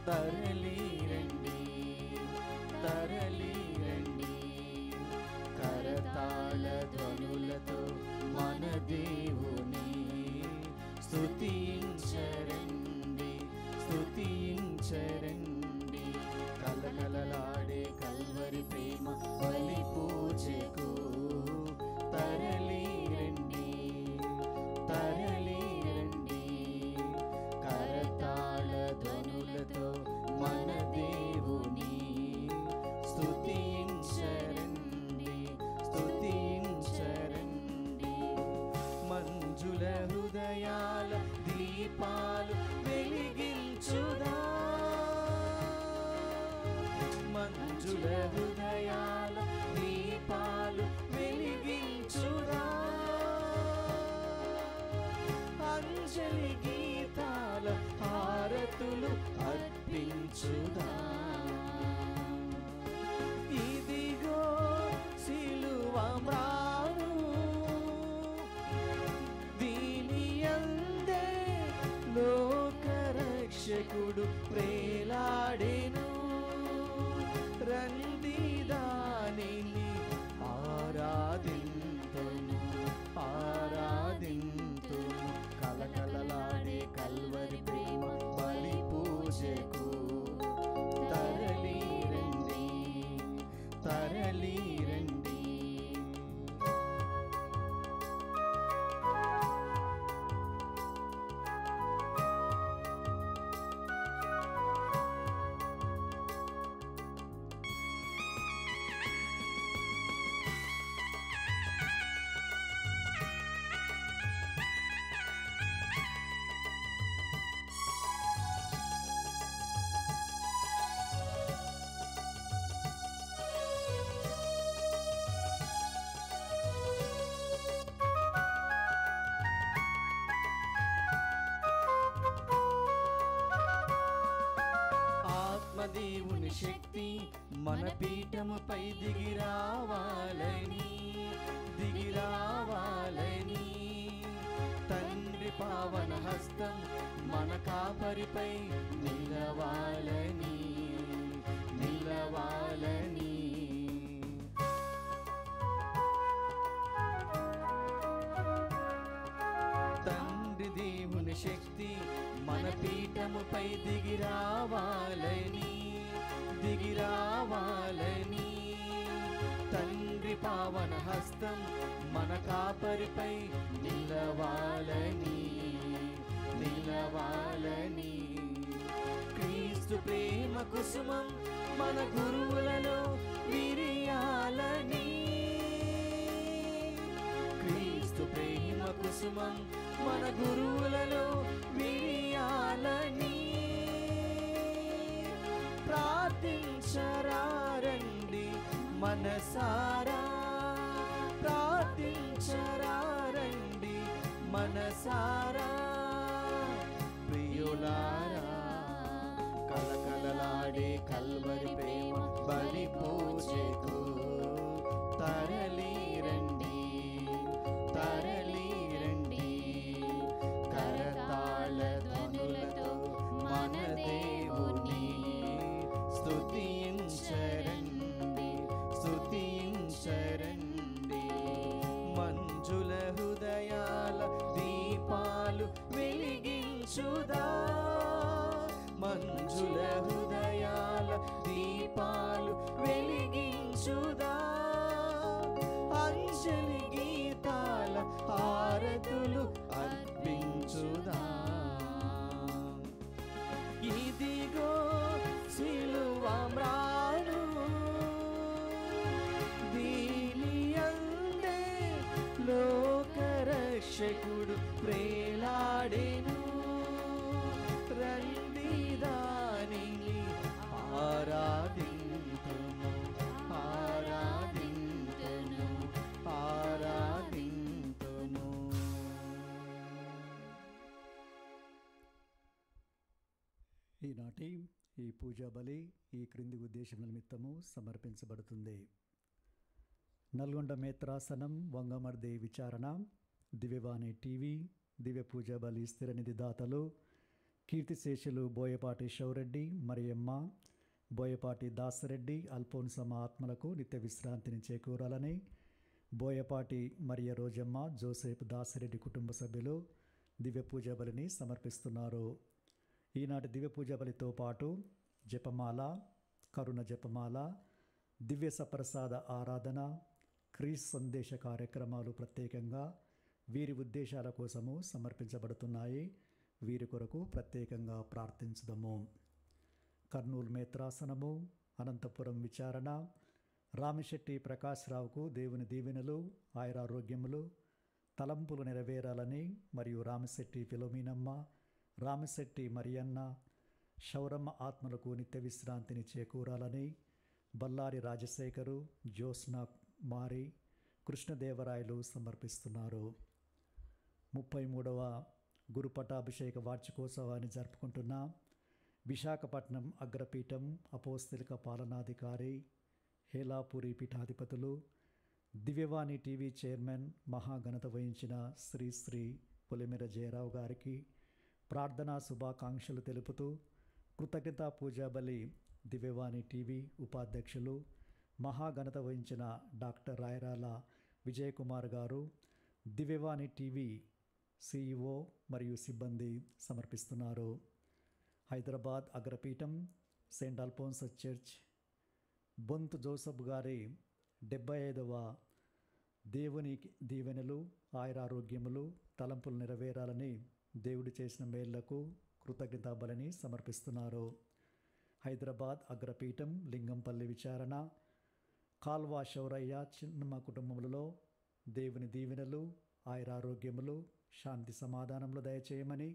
తరలి రండి, తరలి రండి, కరతాళ ధ్వనులతో మన దేవుని స్తుతించరండి, స్తుతించరండి. కలకలలాడే కల్వరి ప్రేమ బలి పూజకు తరలి రండి, తరలి రండి, కరతాళ ధ్వనులతో మన దేవుని స్తుతించరండి, స్తుతించరండి. మంజుల హృదయాల దీపాలు వెలిగించుదా, మంజుల హృదయాల దీపాలు వెలిగించుదా, అంజలి గీతాల హారతులు అర్పించుదా. ఇదిగో సిలువ మ్రాను, దీని యందే లోకరక్షకుడు ప్రేలాడెను. రండి దానిని ఆరాధింతుము, ఆరాధింతుము. కలకలలాడే కల్వరి ప్రేమ బలి పూజకు తరలి రండి, తరలి రండి. దేవుని శక్తి మన పీఠముపై దిగిరావాలని, దిగిరావాలని. తండ్రి పావన హస్తం మన కాపరిపై నిలవాలని, నిలవాలని. తండ్రి దేవుని శక్తి మన పీఠముపై దిగిరావాలని, దిగిరావాలని. తండ్రి పావన హస్తం మన కాపరిపై నిలవాలని, నిలవాలని. క్రీస్తు ప్రేమ కుసుమం మన గురువులలో విరియాలని, క్రీస్తు ప్రేమ కుసుమం మన గురువులలో విరియాలని. ప్రార్థించరారండి మనసారా, ప్రార్థించరారండి మనసారా. ప్రియులారా, కలకలలాడే కల్వరి ప్రేమ బలి పూజకు తరలి రండి, తరలి రండి. కరతాళ ధ్వనులతో మన దేవుని స్తుతించరండి, స్తుతించరండి. మంజుల హృదయాల దీపాలు వెలిగించుదా, మంజుల హృదయాల దీపాలు వెలిగించుదా. అంజలి గీతాల హారతులు అర్పించుదా. ఇదిగో సిలువ మ్రాను, దీని యందే లోకరక్షకుడు ప్రేలాడెను. రండి దానిని ఆరాధింతుము, ఆరాధింతుము, ఆరాధింతుము. ఈనాటి ఈ పూజా బలి ఈ క్రింది ఉద్దేశం నిమిత్తము సమర్పించబడుతుంది. నల్గొండ మేత్రాసనం వంగమర్ది విచారణ, దివ్యవాణి టీవీ, దివ్య పూజా బలి స్థిరనిధి దాతలు కీర్తిశేషులు బోయపాటి శౌరెడ్డి, మరియమ్మ, బోయపాటి దాసరెడ్డి, అల్ఫోన్సమ్మ ఆత్మలకు నిత్య విశ్రాంతిని చేకూరాలని బోయపాటి మరియ రోజమ్మ, జోసేఫ్ దాసరెడ్డి కుటుంబ సభ్యులు దివ్య పూజ బలిని సమర్పిస్తున్నారు. ఈనాటి దివ్య పూజ బలితో పాటు జపమాల, కరుణ జపమాల, దివ్య సప్రసాద ఆరాధన, క్రీస్ సందేశ కార్యక్రమాలు ప్రత్యేకంగా వీరి ఉద్దేశాల కోసము సమర్పించబడుతున్నాయి. వీరి కొరకు ప్రత్యేకంగా ప్రార్థించుదాము. కర్నూలు మేత్రాసనము, అనంతపురం విచారణ, రామిశెట్టి ప్రకాశ్రావుకు దేవుని దీవెనలు, ఆయురారోగ్యములు, తలంపులు నెరవేరాలని మరియు రామిశెట్టి ఫిలోమినమ్మ, రామిశెట్టి మరియన్న, శౌరమ్మ ఆత్మలకు నిత్య విశ్రాంతిని చేకూరాలని బల్లారి రాజశేఖరు, జ్యోత్స్న మారి, కృష్ణదేవరాయలు సమర్పిస్తున్నారు. 33వ గురుపటాభిషేక వార్షికోత్సవాన్ని జరుపుకుంటున్న విశాఖపట్నం అగ్రపీఠం అపోస్తలిక పాలనాధికారి, హేలాపురి పీఠాధిపతులు, దివ్యవాణి టీవీ చైర్మన్, మహాఘనత వహించిన శ్రీ శ్రీ పొలిమేర జయరావు గారికి ప్రార్థనా శుభాకాంక్షలు తెలుపుతూ కృతజ్ఞతా పూజాబలి దివ్యవాణి టీవీ ఉపాధ్యక్షులు, మహాఘనత వహించిన డాక్టర్ రాయరాల విజయకుమార్ గారు, దివ్యవాణి టీవీ సిఇఓ మరియు సిబ్బంది సమర్పిస్తున్నారు. హైదరాబాద్ అగ్రపీఠం Saint Alphonsus church Bonthu Joseph గారి 75వ దేవుని దీవెనలు, ఆయురారోగ్యములు, తలంపులు నెరవేరాలని దేవుడు చేసిన మేళ్లకు కృతజ్ఞతా బలిని సమర్పిస్తున్నారు. హైదరాబాద్ అగ్రపీఠం లింగంపల్లి విచారణ, కాల్వా శౌరయ్య చిన్నమ్మ కుటుంబములలో దేవుని దీవెనలు, ఆయురారోగ్యములు, శాంతి సమాధానములు దయచేయమని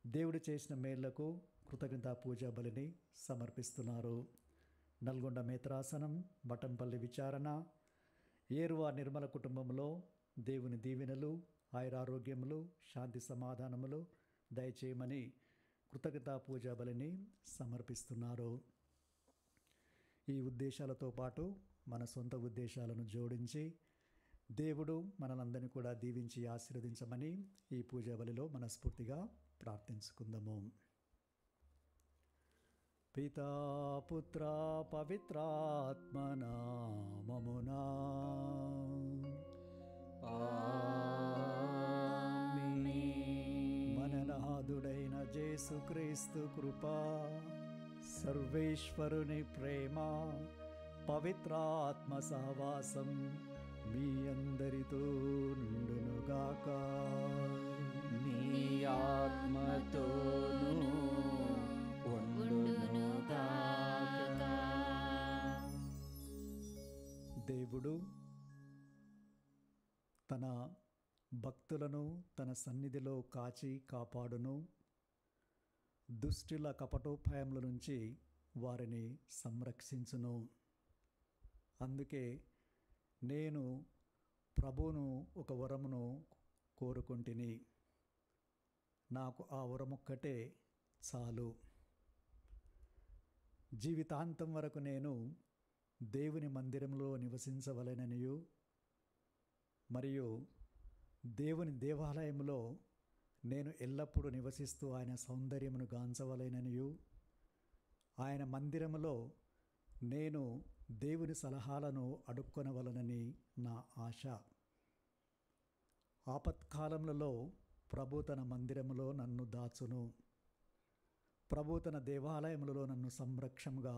దేవుడు చేసిన మేళ్లకు కృతజ్ఞతా పూజా బలిని సమర్పిస్తున్నారు. నల్గొండ మేత్రాసనం బటంపల్లి విచారణ, ఏరువా నిర్మల కుటుంబంలో దేవుని దీవెనలు, ఆయురారోగ్యములు, శాంతి సమాధానములు దయచేయమని కృతజ్ఞతా పూజా బలిని సమర్పిస్తున్నారు. ఈ ఉద్దేశాలతో పాటు మన సొంత ఉద్దేశాలను జోడించి దేవుడు మనలందరినీ కూడా దీవించి ఆశీర్వదించమని ఈ పూజా బలిలో మనస్ఫూర్తిగా ప్రార్థించుకుందాము. పితా పుత్ర పవిత్రాత్మ నామమునా మననాథుడైన యేసుక్రీస్తు కృపా, సర్వేశ్వరుని ప్రేమ, పవిత్రాత్మ సహవాసం మీ అందరితో నుండునుగాక. నీ ఆత్మతోను ఉండునుగాక. దేవుడు తన భక్తులను తన సన్నిధిలో కాచి కాపాడును, దుష్టుల కపటోపాయముల నుంచి వారిని సంరక్షించును. అందుకే నేను ప్రభువును ఒక వరమును కోరుకుంటుని, నాకు ఆ వరమొక్కటే చాలు. జీవితాంతం వరకు నేను దేవుని మందిరంలో నివసించవలెననియు మరియు దేవుని దేవాలయంలో నేను ఎల్లప్పుడూ నివసిస్తూ ఆయన సౌందర్యమును గాంచవలెననియు, ఆయన మందిరములో నేను దేవుని సలహాలను అడుక్కొనవలనని నా ఆశ. ఆపత్కాలములలో ప్రభు తన మందిరములో నన్ను దాచును, ప్రభు తన దేవాలయములలో నన్ను సంరక్షంగా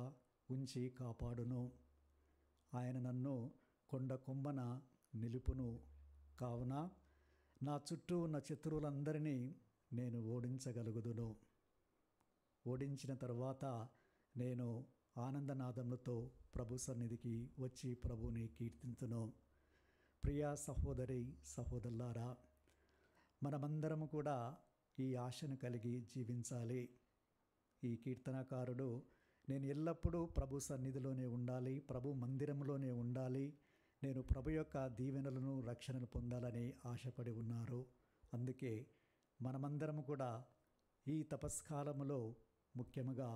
ఉంచి కాపాడును. ఆయన నన్ను కొండ కొమ్మన నిలుపును. కావున నా చుట్టూ ఉన్న శత్రువులందరినీ నేను ఓడించగలుగుదును. ఓడించిన తరువాత నేను ఆనందనాదములతో ప్రభు సన్నిధికి వచ్చి ప్రభువుని కీర్తించును. ప్రియా సహోదరి సహోదరులారా, మనమందరము కూడా ఈ ఆశను కలిగి జీవించాలి. ఈ కీర్తనకారుడు నేను ఎల్లప్పుడూ ప్రభు సన్నిధిలోనే ఉండాలి, ప్రభు మందిరంలోనే ఉండాలి, నేను ప్రభు యొక్క దీవెనలను రక్షణను పొందాలని ఆశపడి ఉన్నారు. అందుకే మనమందరం కూడా ఈ తపస్కాలములో ముఖ్యముగా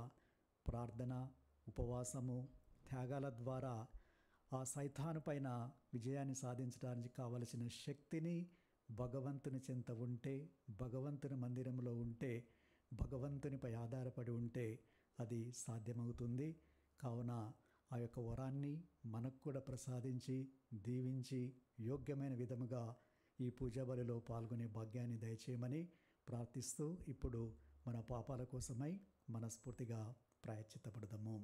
ప్రార్థన, ఉపవాసము, త్యాగాల ద్వారా ఆ సైతాను పైన విజయాన్ని సాధించడానికి కావలసిన శక్తిని భగవంతుని చెంత ఉంటే, భగవంతుని మందిరంలో ఉంటే భగవంతునిపై ఆధారపడి ఉంటే అది సాధ్యమవుతుంది. కావున ఆ యొక్క వరాన్ని మనకు కూడా ప్రసాదించి దీవించి యోగ్యమైన విధముగా ఈ పూజా బలిలో పాల్గొనే భాగ్యాన్ని దయచేయమని ప్రార్థిస్తూ ఇప్పుడు మన పాపాల కోసమై మనస్ఫూర్తిగా ప్రాయశ్చిత్తపడదాము.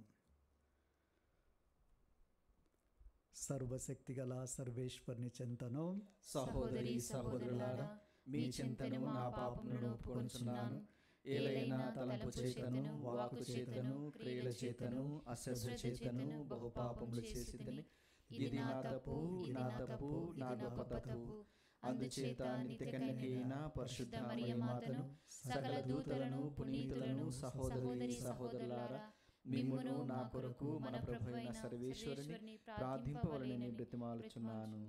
సర్వశక్తిగల సర్వేశ్వరుని చెంతను సహోదరి సహోదరులారా, మీ చింతను నా పాపములను ఒప్పుకొనుచున్నాను. ఏలైనా తలంపు చేతను, వాక్కు చేతను, క్రియల చేతను, అశ్రద్ధ చేతను బహు పాపములు చేసితిని. ఇది నా తప్పు, నా గొప్ప తప్పు. అందుచేత నిత్య కన్యకైన పరిశుద్ధ మరియ మాతను, సకల దూతలను, పునీతులను, సహోదరి సహోదరులారా, మిమ్మును నా కొరకు మన ప్రభువైన సర్వేశ్వరుని ప్రార్థింపవలెనని బ్రతిమాలుచున్నాను.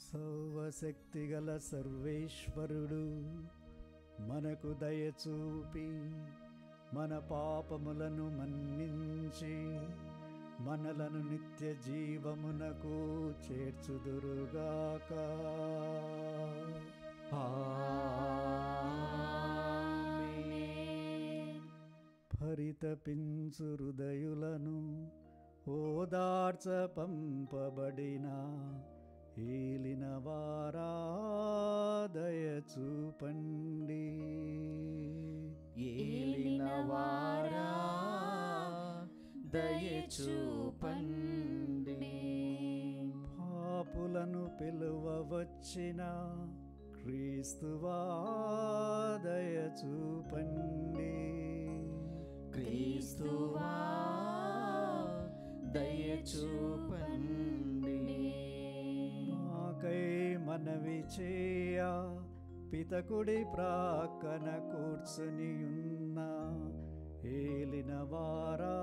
సర్వశక్తిగల సర్వేశ్వరుడు మనకు దయచూపి మన పాపములను మన్నించి మనలను నిత్య జీవమునకు చేర్చుదురుగాక. పరితపించు హృదయులను ఓదార్చ పంపబడిన ఏలిన వారా దయచూపండి. ఏలిన వారా దయచూపండి. పాపులను పిలువవచ్చిన క్రీస్తువా దయచూపండి. క్రీస్తువా దయచూపండి. మాకై మనవి చేయ పితకుడి ప్రాక్కన కూర్చుని ఉన్న ఏలిన వారా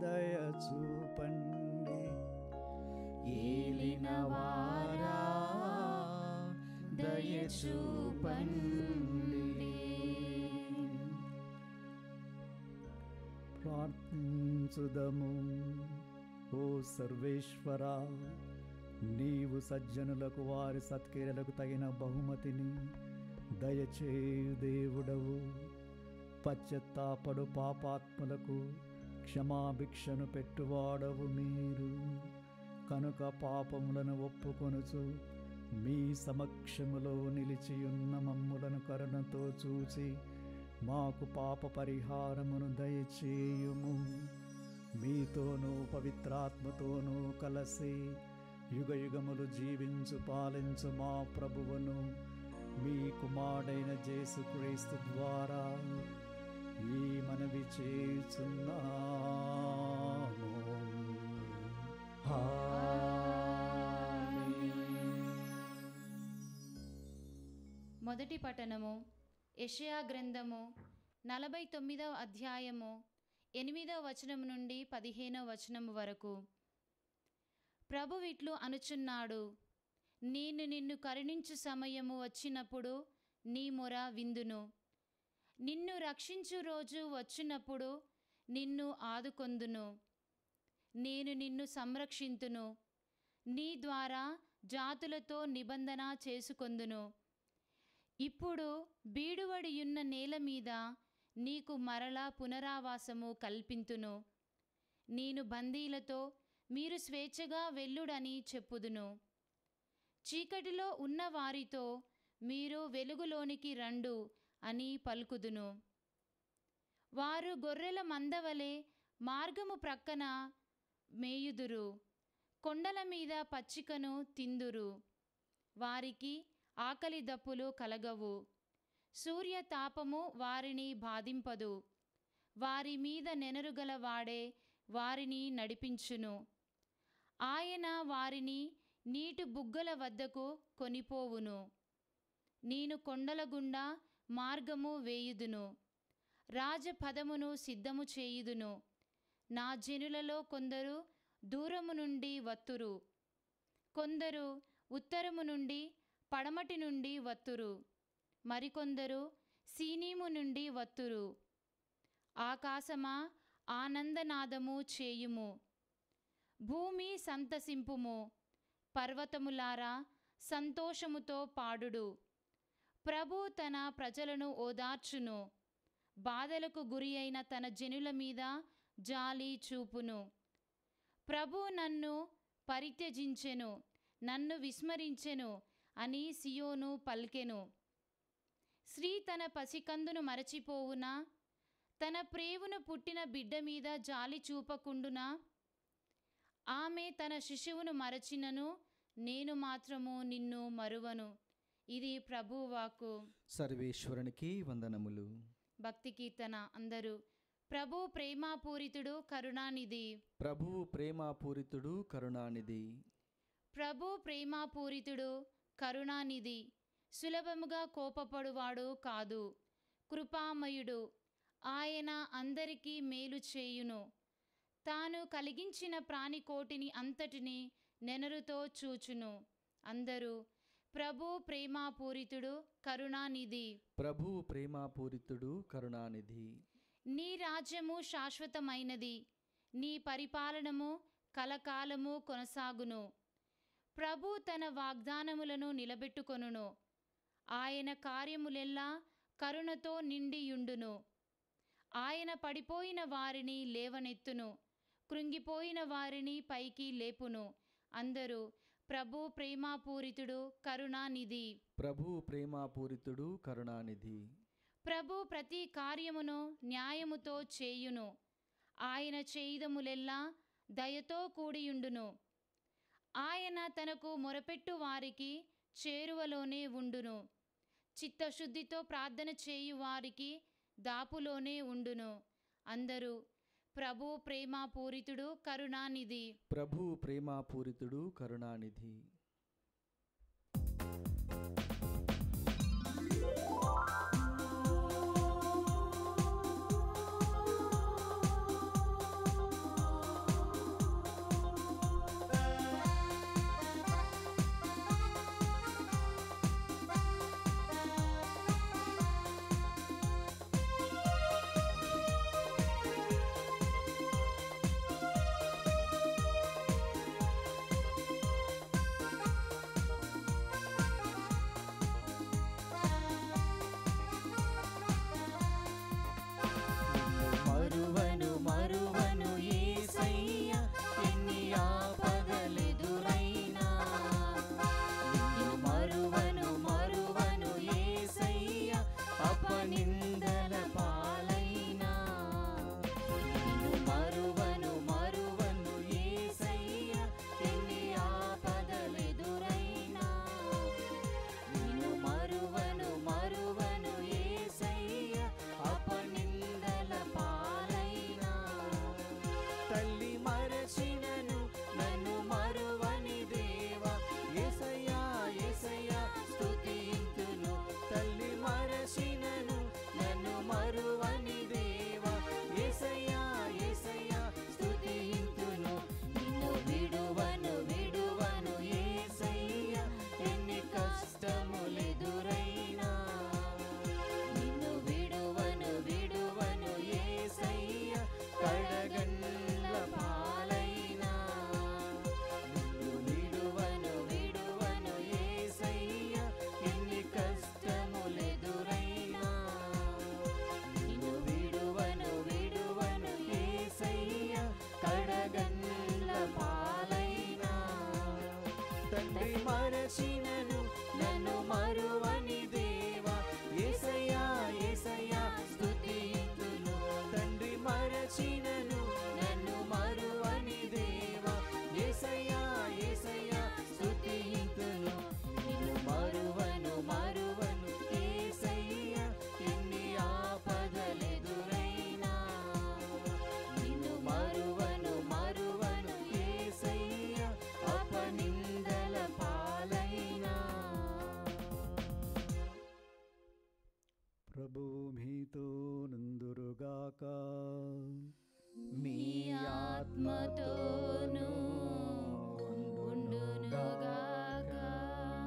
దయచూపండి. ఏలిన వారా దయచూపండి. ప్రార్థించుదము. ఓ సర్వేశ్వరా, నీవు సజ్జనులకు వారి సత్క్రియలకు తగిన బహుమతిని దయచేయు దేవుడవు. పశ్చాత్తాపడు పాపాత్ములకు క్షమాభిక్షను పెట్టువాడవు మీరు. కనుక పాపములను ఒప్పుకొనుచు మీ సమక్షములో నిలిచియున్న మమ్ములను కరుణతో చూచి మాకు పాప పరిహారమును దయచేయుము. మీతోనూ పవిత్రాత్మతోనూ కలిసి యుగయుగములు జీవించు పాలించు మా ప్రభువును మీ కుమారుడైన యేసుక్రీస్తు ద్వారా ఈ మనవి చేయుచున్నాము. మొదటి పఠనము యెషయా గ్రంథము 49వ అధ్యాయము 8వ వచనం నుండి 15వ వచనం వరకు. ప్రభువిట్లు అనుచున్నాడు, నేను నిన్ను కరుణించు సమయము వచ్చినప్పుడు నీ మొర విందును. నిన్ను రక్షించు రోజు వచ్చినప్పుడు నిన్ను ఆదుకొందును. నేను నిన్ను సంరక్షింతును. నీ ద్వారా జాతులతో నిబంధన చేసుకొందును. ఇప్పుడు బీడువడియున్న నేల మీద నీకు మరలా పునరావాసము కల్పింతును. నేను బందీలతో మీరు స్వేచ్ఛగా వెళ్ళుడని చెప్పుదును. చీకటిలో ఉన్న వారితో మీరు వెలుగులోనికి రండు అని పలుకుదును. వారు గొర్రెల మందవలే మార్గము ప్రక్కన మేయుదురు. కొండల మీద పచ్చికను తిందురు. వారికి ఆకలి దప్పులు కలగవు. సూర్య తాపము వారిని బాధింపదు. వారి మీద నెనరుగల వాడే వారిని నడిపించును. ఆయన వారిని నీటి బుగ్గల వద్దకు కొనిపోవును. నేను కొండల గుండా మార్గము వేయుదును. రాజపదమును సిద్ధము చేయుదును. నా జనులలో కొందరు దూరము నుండి వత్తురు. కొందరు ఉత్తరము నుండి పడమటి నుండి వత్తురు. మరికొందరు సీనీము నుండి వత్తురు. ఆకాశమా ఆనందనాదము చేయుము. భూమి సంతసింపుము. పర్వతములారా సంతోషముతో పాడుడు. ప్రభు తన ప్రజలను ఓదార్చును. బాధలకు గురి అయిన తన జనుల మీద జాలి చూపును. ప్రభు నన్ను పరిత్యజించెను, నన్ను విస్మరించెను అని సియోను పల్కెను. స్త్రీ తన పసికందును మరచిపోవునా? తన ప్రేవును పుట్టిన బిడ్డ మీద జాలి చూపకుండునా? ఆమె తన శిశువును మరచినను, నేను మాత్రము నిన్ను మరువను. ఇది ప్రభువాకు. సర్వేశ్వరునికి వందనములు. భక్తి కీర్తన. అందరూ. ప్రభు ప్రేమాపూరితుడు కరుణానిధి. ప్రభువు ప్రేమాపూరితుడు కరుణానిధి. ప్రభు ప్రేమాపూరితుడు కరుణానిధి. సులభముగా కోపపడువాడు కాదు, కృపామయుడు. ఆయన అందరికీ మేలు చేయును. తాను కలిగించిన ప్రాణికోటిని అంతటిని నెనరుతో చూచును. అందరూ. ప్రభు ప్రేమాపూరితుడు కరుణానిధి. ప్రభువు ప్రేమాపూరితుడు కరుణానిధి. నీ రాజ్యము శాశ్వతమైనది, నీ పరిపాలనము కలకాలము కొనసాగును. ప్రభు తన వాగ్దానములను నిలబెట్టుకొనును. ఆయన కార్యములెల్లా కరుణతో నిండియుండును. ఆయన పడిపోయిన వారిని లేవనెత్తును, కృంగిపోయిన వారిని పైకి లేపును. అందరూ. ప్రభు ప్రేమాపూరితుడు కరుణానిధి. ప్రభువు ప్రేమాపూరితుడు కరుణానిధి. ప్రభు ప్రతి కార్యమును న్యాయముతో చేయును. ఆయన చేయుదములెల్లా దయతో కూడియుండును. ఆయన తనకు మొరపెట్టు వారికి చేరువలోనే ఉండును. చిత్తశుద్ధితో ప్రార్థన చేయు వారికి దాపులోనే ఉండును. అందరూ. ప్రభు ప్రేమాపూరితుడు కరుణానిధి. ప్రభువు ప్రేమాపూరితుడు కరుణానిధి. ప్రభువు మీతో నుందురుగాక. మీ ఆత్మతోనూ ఉండునుగాక.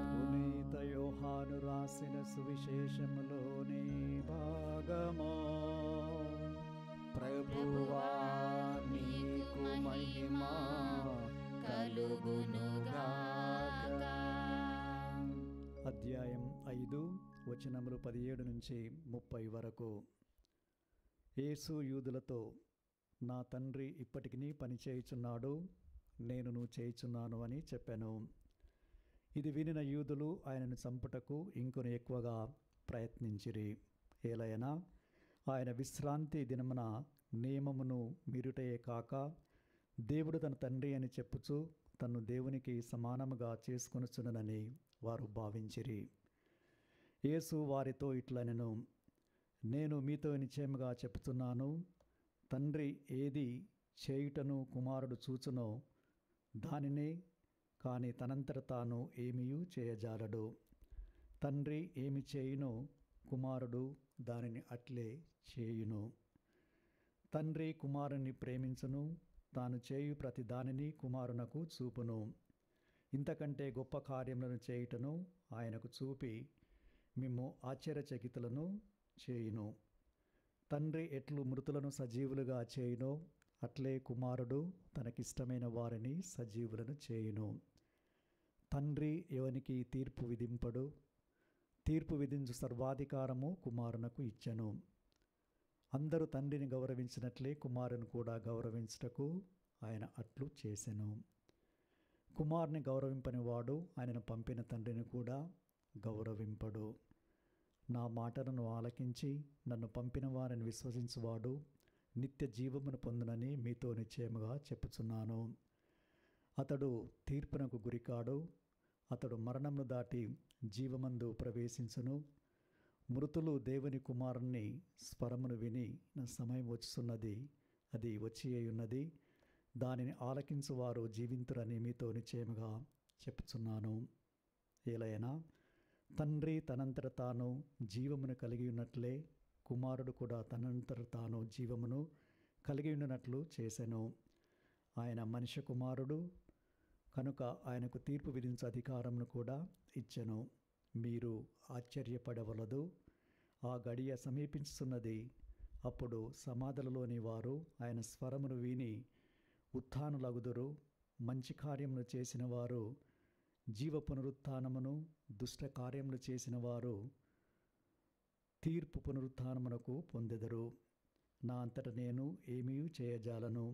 పునీత యోహాను రాసిన సువిశేషములోని భాగము. ప్రభువా నీకు మహిమ కలుగునుగాక. అధ్యాయం 5 వచనములు 17 నుంచి 30 వరకు. యేసు యూదులతో, నా తండ్రి ఇప్పటికినీ పని చేయుచున్నాడు, నేనును చేయుచున్నాను అని చెప్పాను. ఇది వినిన యూదులు ఆయనను చంపుటకు ఇంకొన్ని ఎక్కువగా ప్రయత్నించిరి. ఏలైనా ఆయన విశ్రాంతి దినమున నియమమును మీరుటయే కాక దేవుడు తన తండ్రి అని చెప్పుచు తన్ను దేవునికి సమానముగా చేసుకొనుచున్నదని వారు భావించిరి. యేసు వారితో ఇట్లనెను, నేను మీతో నిశ్చయముగా చెప్పుచున్నాను, తండ్రి ఏది చేయుటను కుమారుడు చూచునో దానినే కానీ తనంతట తాను ఏమీయూ చేయజాలడు. తండ్రి ఏమి చేయునో కుమారుడు దానిని అట్లే చేయును. తండ్రి కుమారుని ప్రేమించును, తాను చేయు ప్రతి దానిని కుమారునకు చూపును. ఇంతకంటే గొప్ప కార్యములను చేయుటను ఆయనకు చూపి మేము ఆశ్చర్యచకితులను చేయును. తండ్రి ఎట్లు మృతులను సజీవులుగా చేయునో అట్లే కుమారుడు తనకిష్టమైన వారిని సజీవులను చేయును. తండ్రి ఎవనికి తీర్పు విధింపడు, తీర్పు విధించు సర్వాధికారము కుమారునకు ఇచ్చెను. అందరూ తండ్రిని గౌరవించినట్లే కుమారుని కూడా గౌరవించుటకు ఆయన అట్లు చేసెను. కుమారుని గౌరవింపని వాడు ఆయనను పంపిన తండ్రిని కూడా గౌరవింపడు. నా మాటలను ఆలకించి నన్ను పంపిన వారిని విశ్వసించువాడు నిత్య జీవమును పొందునని మీతో నిశ్చయముగా చెప్పుచున్నాను. అతడు తీర్పునకు గురికాడు, అతడు మరణమును దాటి జీవమందు ప్రవేశించును. మృతులు దేవుని కుమారుని స్వరమును విని నా సమయం వచ్చుచున్నది, అది వచ్చియున్నది, దానిని ఆలకించువారు జీవింతురని మీతో నిశ్చయముగా చెప్పుచున్నాను. ఏలైనా తండ్రి తనంతట తాను జీవమును కలిగి ఉన్నట్లే కుమారుడు కూడా తనంతట తాను జీవమును కలిగి ఉన్నట్లు చేసెను. ఆయన మనిషి కుమారుడు కనుక ఆయనకు తీర్పు విధించే అధికారమును కూడా ఇచ్చెను. మీరు ఆశ్చర్యపడవలదు, ఆ గడియ సమీపించుతున్నది. అప్పుడు సమాధులలోని వారు ఆయన స్వరమును విని ఉత్థానులగుదురు. మంచి కార్యములు చేసిన వారు జీవ పునరుత్థానమును, దుష్ట కార్యములు చేసిన వారు తీర్పు పునరుత్థానమునకు పొందెదరు. నా అంతట నేను ఏమీ చేయజాలను.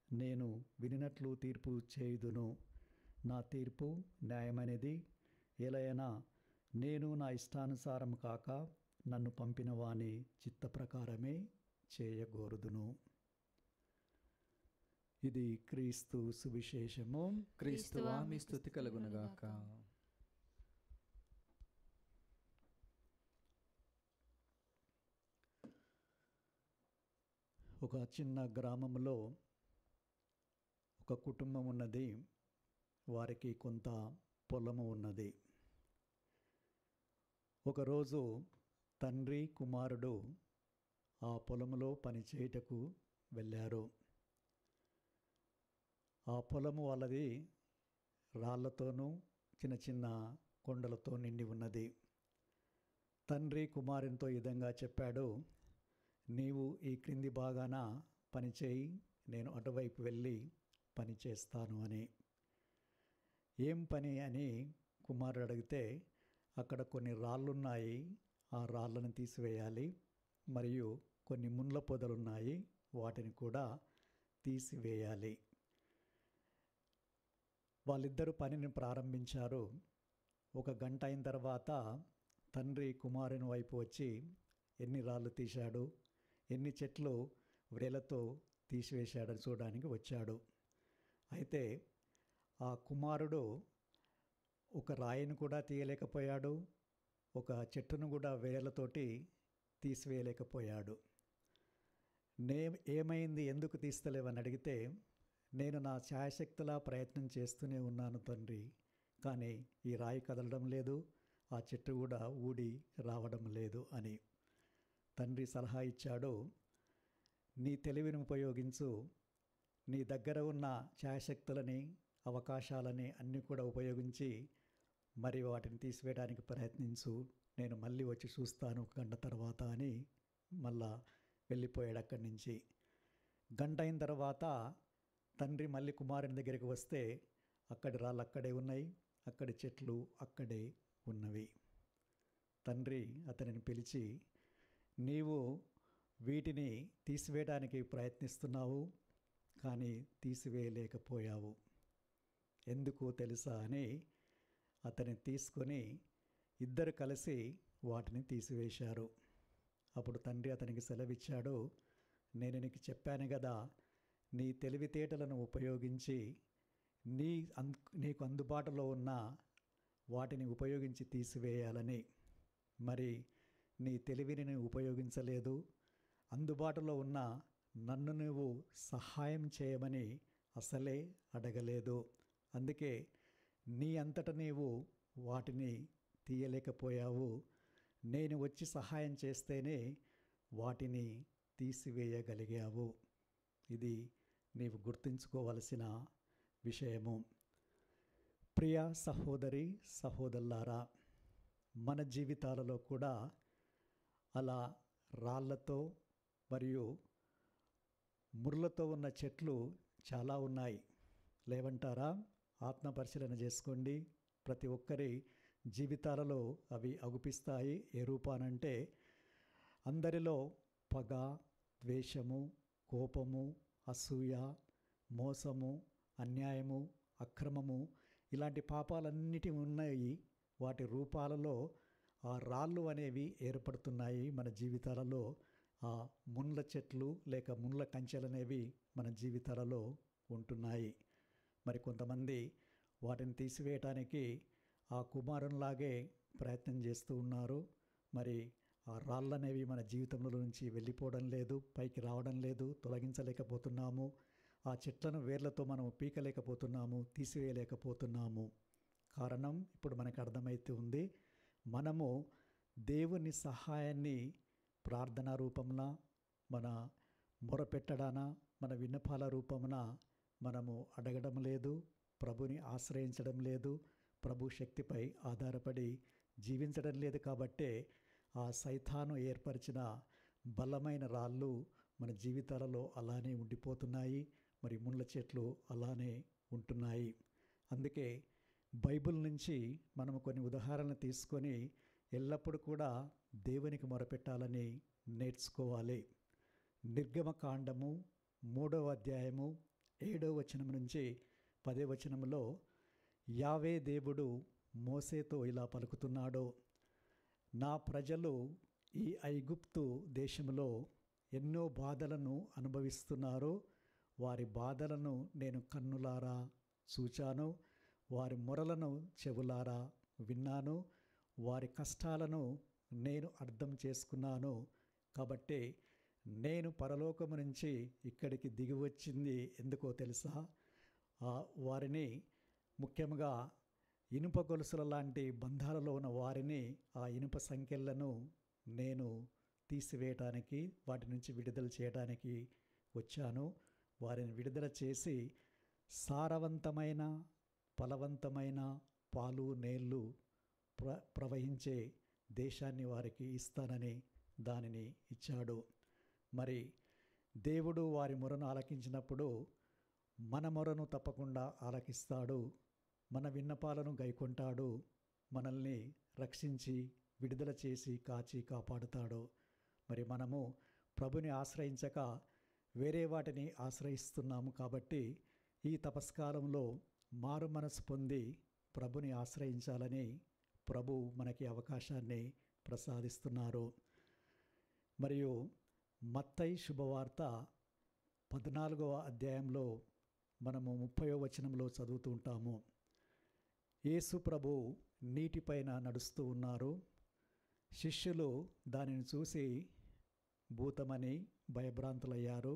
నేను వినినట్లు తీర్పు చేయుదును. నా తీర్పు న్యాయమైనది. ఎలయనా నేను నా ఇష్టానుసారం కాక నన్ను పంపిన వాని చిత్త ప్రకారమే చేయగోరుదును. ఇది క్రీస్తు సువిశేషము. క్రీస్తువా మీ స్తుతి కలుగునుగాక. ఒక చిన్న గ్రామంలో ఒక కుటుంబం ఉన్నది. వారికి కొంత పొలము ఉన్నది. ఒకరోజు తండ్రి కుమారుడు ఆ పొలములో పని చేయుటకు వెళ్ళారు. ఆ పొలము వాళ్ళది రాళ్లతోనూ చిన్న చిన్న కొండలతో నిండి ఉన్నది. తండ్రి కుమారునితో ఈ విధంగా చెప్పాడు, నీవు ఈ క్రింది భాగాన పని చేయి, నేను అటువైపు వెళ్ళి పని చేస్తాను అని. ఏం పని అని కుమారుడు అడిగితే, అక్కడ కొన్ని రాళ్ళున్నాయి, ఆ రాళ్ళను తీసివేయాలి, మరియు కొన్ని ముళ్ళ పొదలున్నాయి, వాటిని కూడా తీసివేయాలి. వాళ్ళిద్దరూ పనిని ప్రారంభించారు. ఒక గంట అయిన తర్వాత తండ్రి కుమారుని వైపు వచ్చి ఎన్ని రాళ్ళు తీశాడు, ఎన్ని చెట్లు వ్రేలతో తీసివేశాడని చూడడానికి వచ్చాడు. అయితే ఆ కుమారుడు ఒక రాయిని కూడా తీయలేకపోయాడు, ఒక చెట్టును కూడా వేలతోటి తీసివేయలేకపోయాడు. ఏమైంది, ఎందుకు తీస్తలేవని అడిగితే, నేను నా ఛాయశక్తిలా ప్రయత్నం చేస్తూనే ఉన్నాను తండ్రి, కానీ ఈ రాయి కదలడం లేదు, ఆ చెట్టు కూడా ఊడి రావడం లేదు అని. తండ్రి సలహా ఇచ్చాడు, నీ తెలివిని ఉపయోగించు, నీ దగ్గర ఉన్న ఛాయశక్తులని, అవకాశాలని అన్నీ కూడా ఉపయోగించి మరి వాటిని తీసివేయడానికి ప్రయత్నించు, నేను మళ్ళీ వచ్చి చూస్తాను ఒక గంట తర్వాత అని మళ్ళా వెళ్ళిపోయాడు అక్కడి నుంచి. గంట అయిన తర్వాత తండ్రి మళ్ళీ కుమారుని దగ్గరికి వస్తే అక్కడి రాళ్ళు అక్కడే ఉన్నాయి, అక్కడి చెట్లు అక్కడే ఉన్నవి. తండ్రి అతనిని పిలిచి, నీవు వీటిని తీసివేయడానికి ప్రయత్నిస్తున్నావు, కానీ తీసివేయలేకపోయావు. ఎందుకు తెలుసా అని అతన్ని తీసుకొని ఇద్దరు కలిసి వాటిని తీసివేశారు. అప్పుడు తండ్రి అతనికి సెలవిచ్చాడు, నేను నీకు చెప్పాను కదా, నీ తెలివితేటలను ఉపయోగించి నీకు అందుబాటులో ఉన్న వాటిని ఉపయోగించి తీసివేయాలని. మరి నీ తెలివిని ఉపయోగించలేదు, అందుబాటులో ఉన్న నన్ను నువ్వు సహాయం చేయమని అసలే అడగలేదు. అందుకే నీ అంతట నీవు వాటిని తీయలేకపోయావు. నేను వచ్చి సహాయం చేస్తేనే వాటిని తీసివేయగలిగావు. ఇది నీవు గుర్తుంచుకోవలసిన విషయము. ప్రియ సహోదరి సహోదరులారా, మన జీవితాలలో కూడా అలా రాళ్లతో మరియు ముర్లతో ఉన్న చెట్లు చాలా ఉన్నాయి. లేవంటారా? ఆత్మపరిశీలన చేసుకోండి. ప్రతి ఒక్కరి జీవితాలలో అవి అగుపిస్తాయి. ఏ రూపానంటే అందరిలో పగ, ద్వేషము, కోపము, అసూయ, మోసము, అన్యాయము, అక్రమము ఇలాంటి పాపాలన్నిటి ఉన్నాయి. వాటి రూపాలలో ఆ రాళ్ళు అనేవి ఏర్పడుతున్నాయి మన జీవితాలలో. ఆ ముళ్ళ చెట్లు లేక ముళ్ళ కంచెలు అనేవి మన జీవితాలలో ఉంటున్నాయి. మరి కొంతమంది వాటిని తీసివేయటానికి ఆ కుమారునిలాగే ప్రయత్నం చేస్తూ ఉన్నారు. మరి ఆ రాళ్ళు అనేవి మన జీవితంలో నుంచి వెళ్ళిపోవడం లేదు, పైకి రావడం లేదు, తొలగించలేకపోతున్నాము. ఆ చెట్లను వేర్లతో మనం పీకలేకపోతున్నాము, తీసివేయలేకపోతున్నాము. కారణం ఇప్పుడు మనకు అర్థమైతే ఉంది. మనము దేవుని సహాయాన్ని ప్రార్థనా రూపమున, మన మొరపెట్టడాన, మన విన్నపాల రూపమున మనము అడగడం లేదు, ప్రభుని ఆశ్రయించడం లేదు, ప్రభు శక్తిపై ఆధారపడి జీవించడం లేదు. కాబట్టే ఆ సైతాను ఏర్పరిచిన బలమైన రాళ్ళు మన జీవితాలలో అలానే ఉండిపోతున్నాయి. మరి ముళ్ళ చెట్లు అలానే ఉంటున్నాయి. అందుకే బైబిల్ నుంచి మనము కొన్ని ఉదాహరణలు తీసుకొని ఎల్లప్పుడూ కూడా దేవునికి మొరపెట్టాలని నేర్చుకోవాలి. నిర్గమకాండము 3వ అధ్యాయము 7వ వచనం నుంచి 10వ వచనంలో యావే దేవుడు మోసేతో ఇలా పలుకుతున్నాడు, నా ప్రజలు ఈ ఐగుప్తు దేశంలో ఎన్నో బాధలను అనుభవిస్తున్నారు. వారి బాధలను నేను కన్నులారా చూచాను, వారి మొరలను చెవులారా విన్నాను, వారి కష్టాలను నేను అర్థం చేసుకున్నాను. కాబట్టి నేను పరలోకము నుంచి ఇక్కడికి దిగి వచ్చింది ఎందుకో తెలుసా? వారిని, ముఖ్యంగా ఇనుప గొలుసుల లాంటి బంధాలలో ఉన్న వారిని, ఆ ఇనుప సంకెళ్లను నేను తీసివేయటానికి, వాటి నుంచి విడుదల చేయడానికి వచ్చాను. వారిని విడుదల చేసి సారవంతమైన, ఫలవంతమైన, పాలు నీళ్లు ప్రవహించే దేశాన్ని వారికి ఇస్తానని దానిని ఇచ్చాడు. మరి దేవుడు వారి మొరను ఆలకించినప్పుడు మన మొరను తప్పకుండా ఆలకిస్తాడు, మన విన్నపాలను గైకొంటాడు, మనల్ని రక్షించి విడుదల చేసి కాచి కాపాడుతాడు. మరి మనము ప్రభుని ఆశ్రయించక వేరే వాటిని ఆశ్రయిస్తున్నాము. కాబట్టి ఈ తపస్కాలంలో మారు మనసు పొంది ప్రభుని ఆశ్రయించాలని ప్రభు మనకి అవకాశాన్ని ప్రసాదిస్తున్నారు. మరియు మత్తయి శుభవార్త 14వ అధ్యాయంలో మనము 30వ వచనంలో చదువుతూ ఉంటాము. యేసు ప్రభు నీటిపైన నడుస్తూ ఉన్నారు. శిష్యులు దానిని చూసి భూతమని భయభ్రాంతులయ్యారు.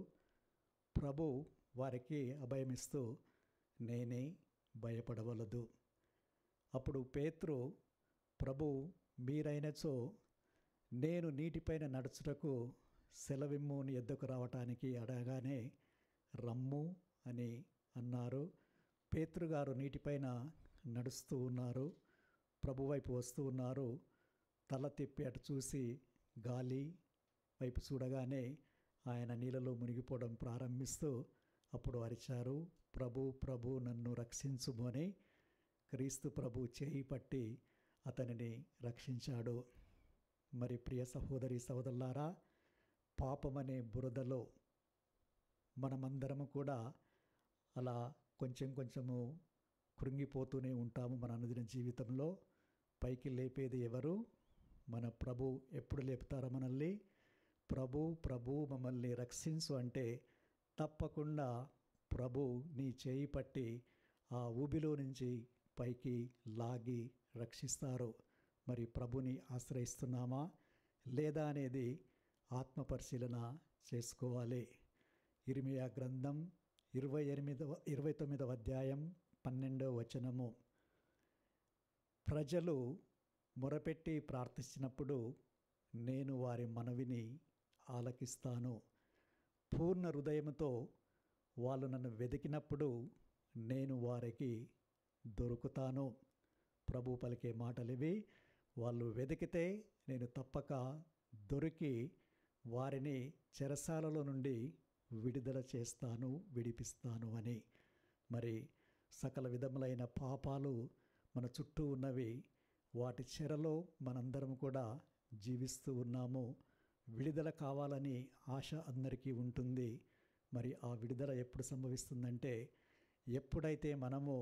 ప్రభు వారికి అభయమిస్తూ, నేనే, భయపడవలదు. అప్పుడు పేతురు, ప్రభు మీరైనచో నేను నీటిపైన నడుచుటకు సెలవిమ్ము, నీ యొద్దకు రావటానికి అడగానే రమ్ము అని అన్నారు. పేతురు గారు నీటిపైన నడుస్తూ ఉన్నారు, ప్రభు వైపు వస్తూ ఉన్నారు. తల తిప్పి అటు చూసి గాలి వైపు చూడగానే ఆయన నీళ్ళలో మునిగిపోవడం ప్రారంభిస్తూ అప్పుడు అరిచారు, ప్రభు ప్రభు నన్ను రక్షించుము అని. క్రీస్తు ప్రభు చేయి పట్టి అతనిని రక్షించాడు. మరి ప్రియ సహోదరి సహోదరులారా, పాపమనే బురదలో మనమందరము కూడా అలా కొంచెం కొంచెము కృంగిపోతూనే ఉంటాము. మన అనుదిన జీవితంలో పైకి లేపేది ఎవరు? మన ప్రభు. ఎప్పుడు లేపుతారో మనల్ని? ప్రభు మమ్మల్ని రక్షించు అంటే తప్పకుండా ప్రభు నీ చేయి పట్టి ఆ ఊబిలో నుంచి పైకి లాగి రక్షిస్తారు. మరి ప్రభుని ఆశ్రయిస్తున్నామా లేదా అనేది ఆత్మపరిశీలన చేసుకోవాలి. ఇర్మియా గ్రంథం 29వ అధ్యాయం 12వ వచనము. ప్రజలు మొరపెట్టి ప్రార్థించినప్పుడు నేను వారి మనవిని ఆలకిస్తాను. పూర్ణ హృదయంతో వాళ్ళు నన్ను వెతికినప్పుడు నేను వారికి దొరుకుతాను. ప్రభు పలికే మాటలివి. వాళ్ళు వెతికితే నేను తప్పక దొరికి వారిని చెరసాలలో నుండి విడుదల చేస్తాను, విడిపిస్తాను అని. మరి సకల విధములైన పాపాలు మన చుట్టూ ఉన్నవి. వాటి చెరలో మనందరం కూడా జీవిస్తూ ఉన్నాము. విడుదల కావాలని ఆశ అందరికీ ఉంటుంది. మరి ఆ విడుదల ఎప్పుడు సంభవిస్తుందంటే ఎప్పుడైతే మనము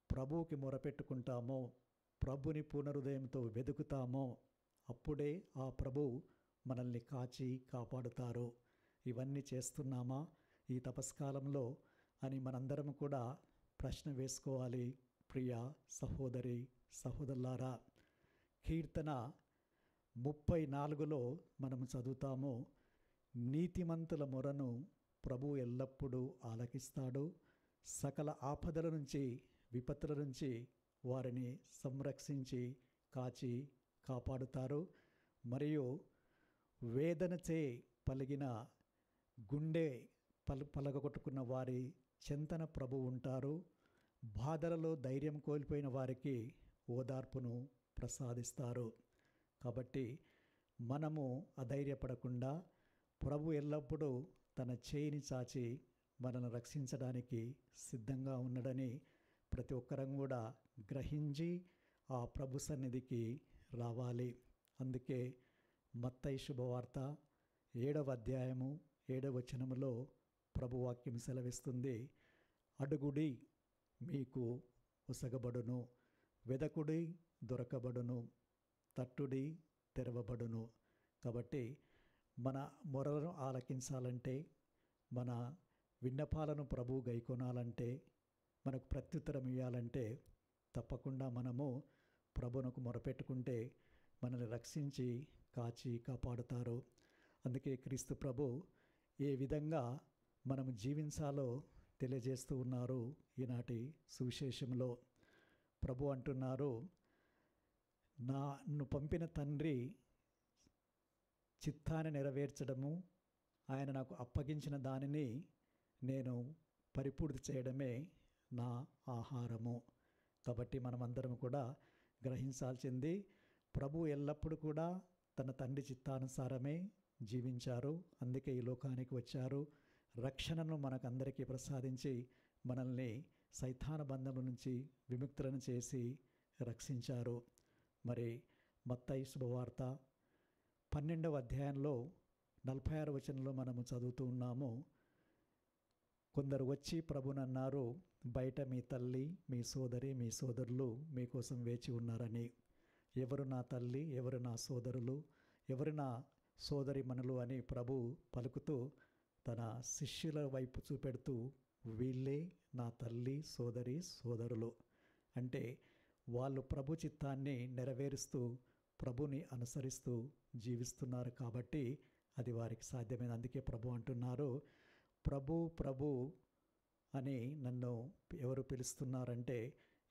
ప్రభువుకి మొరపెట్టుకుంటామో, ప్రభుని పూర్ణహృదయంతో వెతుకుతామో అప్పుడే ఆ ప్రభు మనల్ని కాచి కాపాడుతారు. ఇవన్నీ చేస్తున్నామా ఈ తపస్కాలంలో అని మనందరం కూడా ప్రశ్న వేసుకోవాలి. ప్రియ సహోదరి సహోదరులారా, కీర్తన 34లో మనము చదువుతాము, నీతిమంతుల మొరను ప్రభు ఎల్లప్పుడూ ఆలకిస్తాడు. సకల ఆపదల నుంచి, విపత్తుల నుంచి వారిని సంరక్షించి కాచి కాపాడుతారు. మరియు వేదనచే పలిగిన గుండె పలగొట్టుకున్న వారి చెంతన ప్రభు ఉంటారు. బాధలలో ధైర్యం కోల్పోయిన వారికి ఓదార్పును ప్రసాదిస్తారు. కాబట్టి మనము అధైర్యపడకుండా ప్రభు ఎల్లప్పుడూ తన చేయిని చాచి మనల్ని రక్షించడానికి సిద్ధంగా ఉన్నాడని ప్రతి ఒక్కరం కూడా గ్రహించి ఆ ప్రభు సన్నిధికి రావాలి. అందుకే మత్తయి శుభవార్త 7వ అధ్యాయము 7వ వచనములో ప్రభు వాక్యం సెలవిస్తుంది, అడుగుడి మీకు ఒసగబడును, వెదకుడి దొరకబడును, తట్టుడి తెరవబడును. కాబట్టి మన మొరలను ఆలకించాలంటే, మన విన్నపాలను ప్రభు గైకొనాలంటే, మనకు ప్రత్యుత్తరం ఇవ్వాలంటే తప్పకుండా మనము ప్రభువునకు మొరపెట్టుకుంటే మనల్ని రక్షించి కాచి కాపాడుతారు. అందుకే క్రీస్తు ప్రభు ఏ విధంగా మనము జీవించాలో తెలియజేస్తూ ఉన్నారు. ఈనాటి సువిశేషంలో ప్రభు అంటున్నారు, నన్ను పంపిన తండ్రి చిత్తాన్ని నెరవేర్చడము, ఆయన నాకు అప్పగించిన దానిని నేను పరిపూర్తి చేయడమే నా ఆహారము. కాబట్టి మనమందరం కూడా గ్రహించాల్సింది, ప్రభు ఎల్లప్పుడూ కూడా తన తండ్రి చిత్తానుసారమే జీవించారు. అందుకే ఈ లోకానికి వచ్చారు. రక్షణను మనకందరికీ ప్రసాదించి మనల్ని సైతాన బంధము నుంచి విముక్తులను చేసి రక్షించారు. మరి మత్తయి శుభవార్త 12వ అధ్యాయంలో 46వ వచనంలో మనము చదువుతూ ఉన్నాము, కొందరు వచ్చి ప్రభునన్నారు, బయట మీ తల్లి, మీ సోదరి, మీ సోదరులు మీకోసం వేచి ఉన్నారని. ఎవరు నా తల్లి, ఎవరు నా సోదరులు, ఎవరు నా సోదరిమణులు అని ప్రభు పలుకుతూ తన శిష్యుల వైపు చూపెడుతూ, వీళ్ళే నా తల్లి, సోదరి, సోదరులు. అంటే వాళ్ళు ప్రభు చిత్తాన్ని నెరవేరుస్తూ ప్రభుని అనుసరిస్తూ జీవిస్తున్నారు కాబట్టి అది వారికి సాధ్యమైనది. అందుకే ప్రభు అంటున్నారు, ప్రభు అని నన్ను ఎవరు పిలుస్తున్నారంటే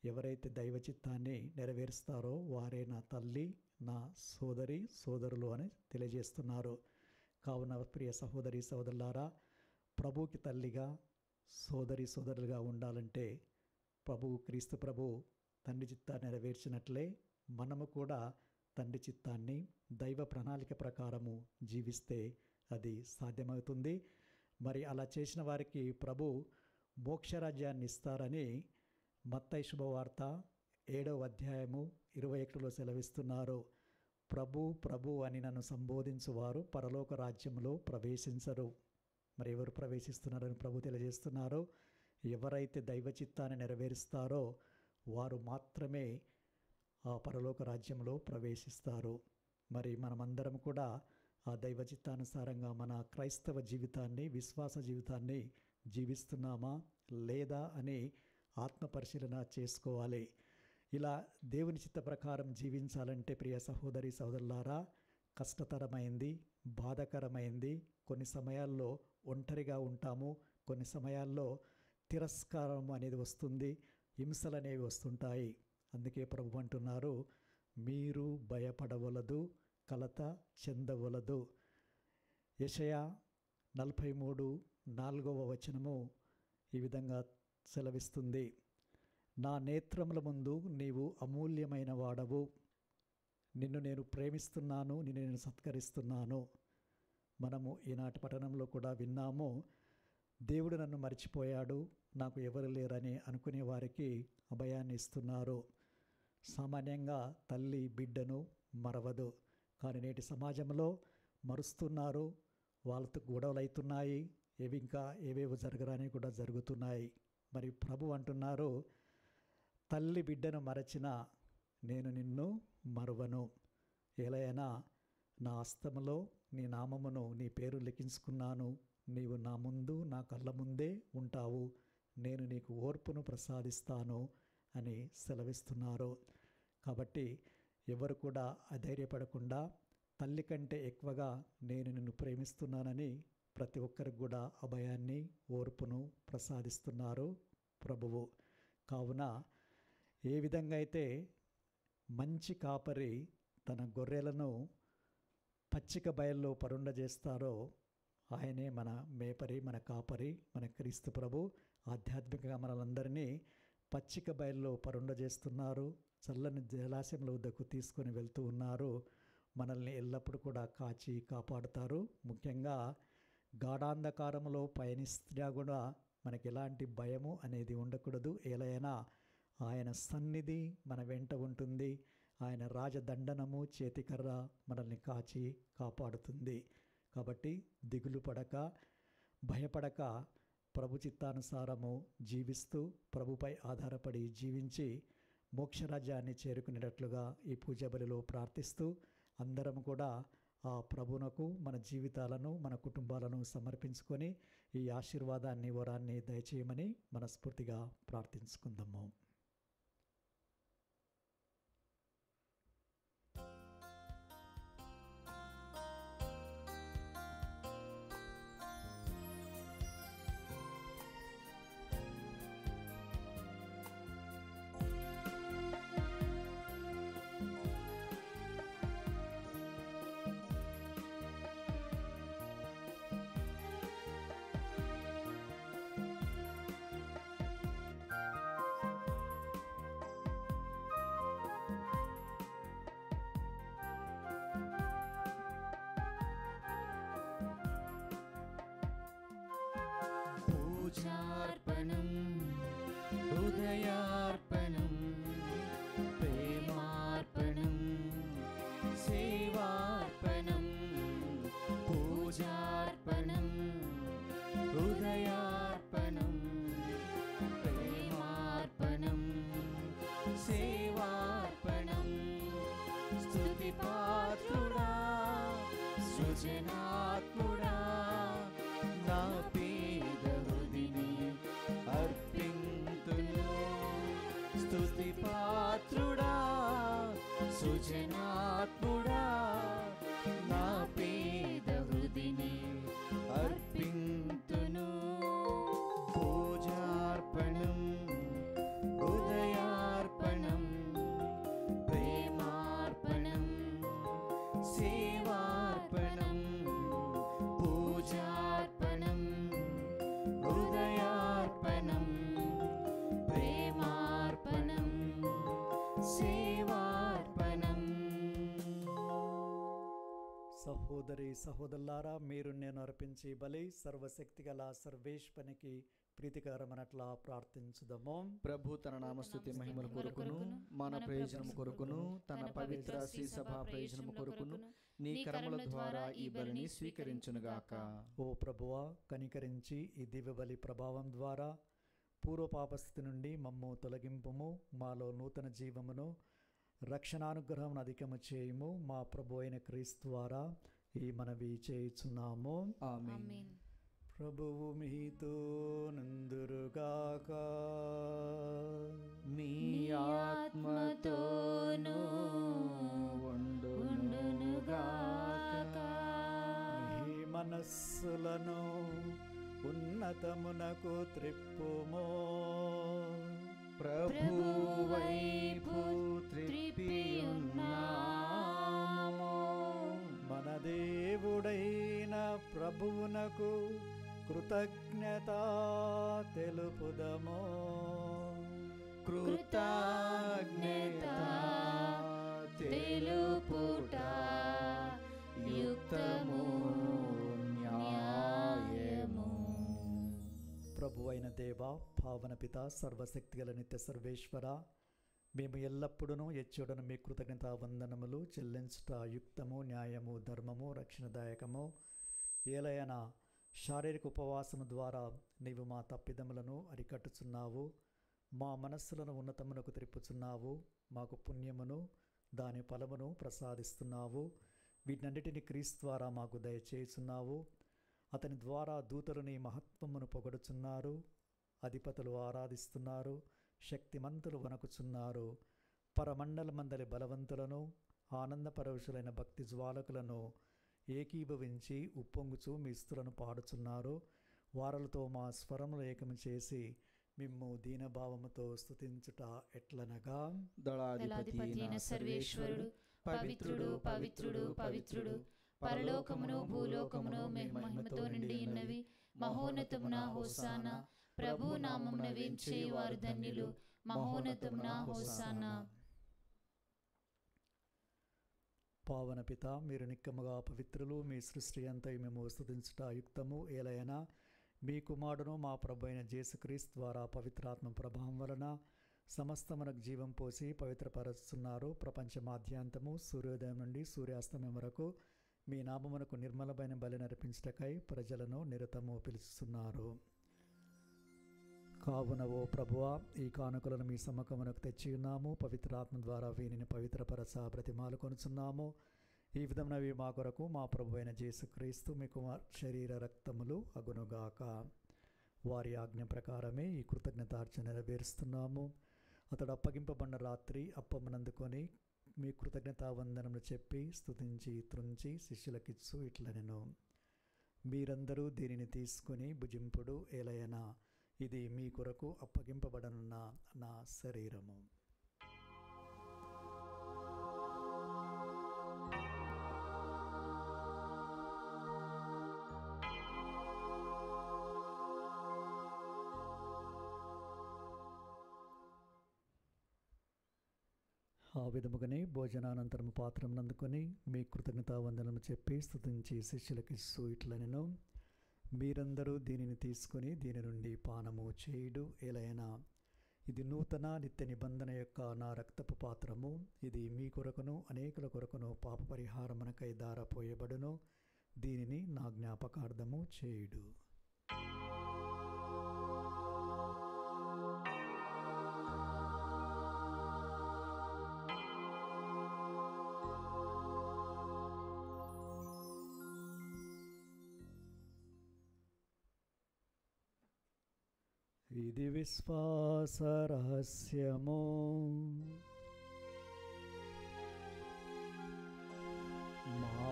ఎవరైతే దైవ చిత్తాన్ని నెరవేరుస్తారో వారే నా తల్లి, నా సోదరి, సోదరులు అని తెలియజేస్తున్నారు. కావున ప్రియ సహోదరి సోదరులారా, ప్రభుకి తల్లిగా, సోదరి సోదరులుగా ఉండాలంటే క్రీస్తు ప్రభు తండ్రి చిత్తాన్ని నెరవేర్చినట్లే మనము కూడా తండ్రి చిత్తాన్ని దైవ ప్రణాళిక ప్రకారము జీవిస్తే అది సాధ్యమవుతుంది. మరి అలా చేసిన వారికి ప్రభు మోక్షరాజ్యాన్ని ఇస్తారని మత్తయి శుభవార్త 7వ అధ్యాయము 21లో సెలవిస్తున్నారు. ప్రభు ప్రభు అని నన్ను సంబోధించువారు పరలోక రాజ్యంలో ప్రవేశించరు. మరి ఎవరు ప్రవేశిస్తున్నారని ప్రభు తెలియజేస్తున్నారు? ఎవరైతే దైవ చిత్తాన్ని నెరవేరుస్తారో వారు మాత్రమే ఆ పరలోక రాజ్యంలో ప్రవేశిస్తారు. మరి మనమందరం కూడా ఆ దైవ చిత్తానుసారంగా మన క్రైస్తవ జీవితాన్ని, విశ్వాస జీవితాన్ని జీవిస్తున్నామా లేదా అని ఆత్మపరిశీలన చేసుకోవాలి. ఇలా దేవుని చిత్త ప్రకారం జీవించాలంటే ప్రియ సహోదరి సహోదరులారా, కష్టతరమైంది, బాధాకరమైంది. కొన్ని సమయాల్లో ఒంటరిగా ఉంటాము, కొన్ని సమయాల్లో తిరస్కారం అనేది వస్తుంది, హింసలు అనేవి వస్తుంటాయి. అందుకే ప్రభు అంటున్నారు, మీరు భయపడవలదు, కలత చెందవలదు. యెషయా 43:4 ఈ విధంగా సెలవిస్తుంది, నా నేత్రముల ముందు నీవు అమూల్యమైన వాడవు, నిన్ను నేను ప్రేమిస్తున్నాను, నిన్ను నేను సత్కరిస్తున్నాను. మనము ఈనాటి పట్టణంలో కూడా విన్నాము, దేవుడు నన్ను మర్చిపోయాడు, నాకు ఎవరు లేరని అనుకునే వారికి అభయాన్ని ఇస్తున్నారు. సామాన్యంగా తల్లి బిడ్డను మరవదు, కానీ నేటి సమాజంలో మరుస్తున్నారు. వాళ్ళతో గొడవలు అవుతున్నాయి, ఏవేవో జరగరాని కూడా జరుగుతున్నాయి. మరి ప్రభు అంటున్నారు, తల్లి బిడ్డను మరచిన నేను నిన్ను మరువను. ఎలైనా నా హస్తములో నీ నామమును, నీ పేరు లిఖించుకున్నాను, నీవు నా ముందు, నా కళ్ళ ముందే ఉంటావు, నేను నీకు ఓర్పును ప్రసాదిస్తాను అని సెలవిస్తున్నారు. కాబట్టి ఎవరు కూడా అధైర్యపడకుండా, తల్లి కంటే ఎక్కువగా నేను నిన్ను ప్రేమిస్తున్నానని ప్రతి ఒక్కరికి కూడా అభయాన్ని, ఓర్పును ప్రసాదిస్తున్నారు ప్రభువు. కావున ఏ విధంగా అయితే మంచి కాపరి తన గొర్రెలను పచ్చిక బయల్లో పరుండజేస్తారో, ఆయనే మన మేపరి, మన కాపరి, మన క్రీస్తు ప్రభు. ఆధ్యాత్మికంగా మనలందరినీ పచ్చిక బయల్లో పరుండజేస్తున్నారు, చల్లని జలాశయంలో వద్దకు తీసుకొని వెళ్తూ ఉన్నారు. మనల్ని ఎల్లప్పుడూ కూడా కాచి కాపాడుతారు. ముఖ్యంగా గాఢాంధకారంలో పయనిస్తున్నా కూడా మనకి ఎలాంటి భయము అనేది ఉండకూడదు. ఏలైనా ఆయన సన్నిధి మన వెంట ఉంటుంది, ఆయన రాజదండనము, చేతికర్ర మనల్ని కాచి కాపాడుతుంది. కాబట్టి దిగులు పడక, భయపడక, ప్రభు చిత్తానుసారము జీవిస్తూ, ప్రభుపై ఆధారపడి జీవించి మోక్షరాజ్యాన్ని చేరుకునేటట్లుగా ఈ పూజ బలిలో ప్రార్థిస్తూ అందరం కూడా ఆ ప్రభునకు మన జీవితాలను, మన కుటుంబాలను సమర్పించుకొని ఈ ఆశీర్వాదాన్ని, వరాన్ని దయచేయమని మనస్ఫూర్తిగా ప్రార్థించుకుందాము. పూజార్పణం, హృదయార్పణం, ప్రేమార్పణం, సేవార్పణం. పూజార్పణం, హృదయార్పణం, ప్రేమార్పణం, సేవార్పణం. స్తుతిపాత్రుడా, సృజనాత్ముడా, నా పేద హృదిని అర్పింతును. స్తుతిపాత్రుడా, సృజనాత్ముడా, నా పేద హృదిని అర్పింతును. పూజార్పణం, హృదయార్పణం, ప్రేమార్పణం, సేవార్పణం. పూజార్పణం, హృదయార్పణం, ప్రేమార్పణం, సేవార్పణం. సహోదరి సహోదరి సహోదరులారా, మీరు నేను అర్పించి బలి సర్వశక్తిగల సర్వేశ్వనికి ప్రీతికరమనట్లా ప్రార్థించుదము. ప్రభు తన నామస్తుతి మహిమల కొరకును మన ప్రయోజనము కొరకును తన పవిత్ర శ్రీ సభ ప్రయోజనము కొరకును నీ కరముల ద్వారా ఈ బలిని స్వీకరించునుగాక. ఓ ప్రభువా, కనికరించి ఈ దివ్య బలి ప్రభావం ద్వారా పూర్వపాపస్థితి నుండి మమ్ము తొలగింపుము, మాలో నూతన జీవమును రక్షణానుగ్రహం అధికము చేయుము. మా ప్రభు అయిన క్రీస్తు ద్వారా ఈ మనవి చేయుచున్నాము. ఆమేన్. ప్రభువు మీతో నందురుగాక, మీ ఆత్మతోనూ ఉండునుగాక. మీ మనస్సులను ఉన్నతమునకు త్రిప్పుము, ప్రభు వైపు త్రిప్పియున్నాము. మన దేవుడైన ప్రభువునకు కృతజ్ఞత తెలుపుదము. కృతజ్ఞత తెలుపుట యుక్తము న్యాయము. ప్రభు అయిన దేవ, పావన పిత, సర్వశక్తిగల నిత్య సర్వేశ్వర, మేము ఎల్లప్పుడూ ఎచ్చుడను మీ కృతజ్ఞత వందనములు చెల్లించుట యుక్తము న్యాయము ధర్మము రక్షణదాయకము. ఏలయన శారీరక ఉపవాసము ద్వారా నీవు మా తప్పిదములను అరికట్టుచున్నావు, మా మనస్సులను ఉన్నతమునకు త్రిప్పుచున్నావు, మాకు పుణ్యమును దాని ఫలమును ప్రసాదిస్తున్నావు. వీటన్నిటిని క్రీస్తు ద్వారా మాకు దయచేయుచున్నావు. అతని ద్వారా దూతలు నీ మహత్వమును పొగడుచున్నారు, అధిపతులు ఆరాధిస్తున్నారు, శక్తిమంతులు వణకుచున్నారు. పరమండలమందలి బలవంతులను ఆనందపరవశులైన భక్తి జ్వాలకులను ఏకీభవించి ఉప్పొంగుచు మీ స్తులను పాడుచున్నారు. వారలతో మా స్వరములు ఏకము చేసి మిమ్ము దీనభావముతో స్తుతించుట ఎట్లనగా, దళాధిపతి అయిన సర్వేశ్వరుడు పవిత్రుడు పవిత్రుడు పవిత్రుడు, పరలోకమును భూలోకమును మహిమతో నిండి ఉన్నవి. మహోన్నతమున హోసానా, ప్రభు నామమున వేంచేవారు ధన్యులు. మహోన్నతమున హోసానా. పావన పిత, మీరు నిక్కముగా పవిత్రులు, మీ సృష్టి అంతయు మేము స్తుతించుట యుక్తము. ఏలైనా మీ కుమారుడును మా ప్రభు అయిన యేసుక్రీస్తు ద్వారా పవిత్రాత్మ ప్రభావం వలన సమస్తమునకు జీవం పోసి పవిత్రపరుస్తున్నారు. ప్రపంచమాద్యాంతము సూర్యోదయం నుండి సూర్యాస్తమయం వరకు మీ నామమునకు నిర్మలమైన బలి నర్పించుటకై ప్రజలను నిరతము పిలుస్తున్నారు. కావున ఓ ప్రభువా, ఈ కానుకలను మీ సమ్మకమునకు తెచ్చి ఉన్నాము. పవిత్రాత్మ ద్వారా వీనిని పవిత్రపరచ బ్రతిమాలు కొనుచున్నాము. ఈ విధమునవి మా కొరకు మా ప్రభు అయిన యేసుక్రీస్తు మీ కుమార్ శరీర రక్తములు అగునుగాక. వారి ఆజ్ఞ ప్రకారమే ఈ కృతజ్ఞతార్చన నెరవేరుస్తున్నాము. అతడు అప్పగింపబడిన రాత్రి అప్పమునందుకొని మీ కృతజ్ఞతా వందనములు చెప్పి స్తుతించి త్రుంచి శిష్యులకిచ్చు ఇట్లనెను, మీరందరూ దీనిని తీసుకుని భుజింపుడు. ఏలయనా ఇది మీ కొరకు అప్పగింపబడనున్న నా శరీరము. ఆ విధముగానే భోజనానంతరము పాత్రను అందుకొని మీ కృతజ్ఞతా వందనము చెప్పి స్తుతించి శిష్యులకిచ్చు ఇట్లనెను, మీరందరూ దీనిని తీసుకొని దీని నుండి పానము చేయుడు. ఏలైనా ఇది నూతన నిత్య నిబంధన యొక్క నా రక్తపు పాత్రము. ఇది మీ కొరకును అనేకుల కొరకును పాప పరిహారమునకై ధారపోయబడును. దీనిని నా జ్ఞాపకార్థము చేయుడు. ఇది విశ్వాస రహస్యము. మా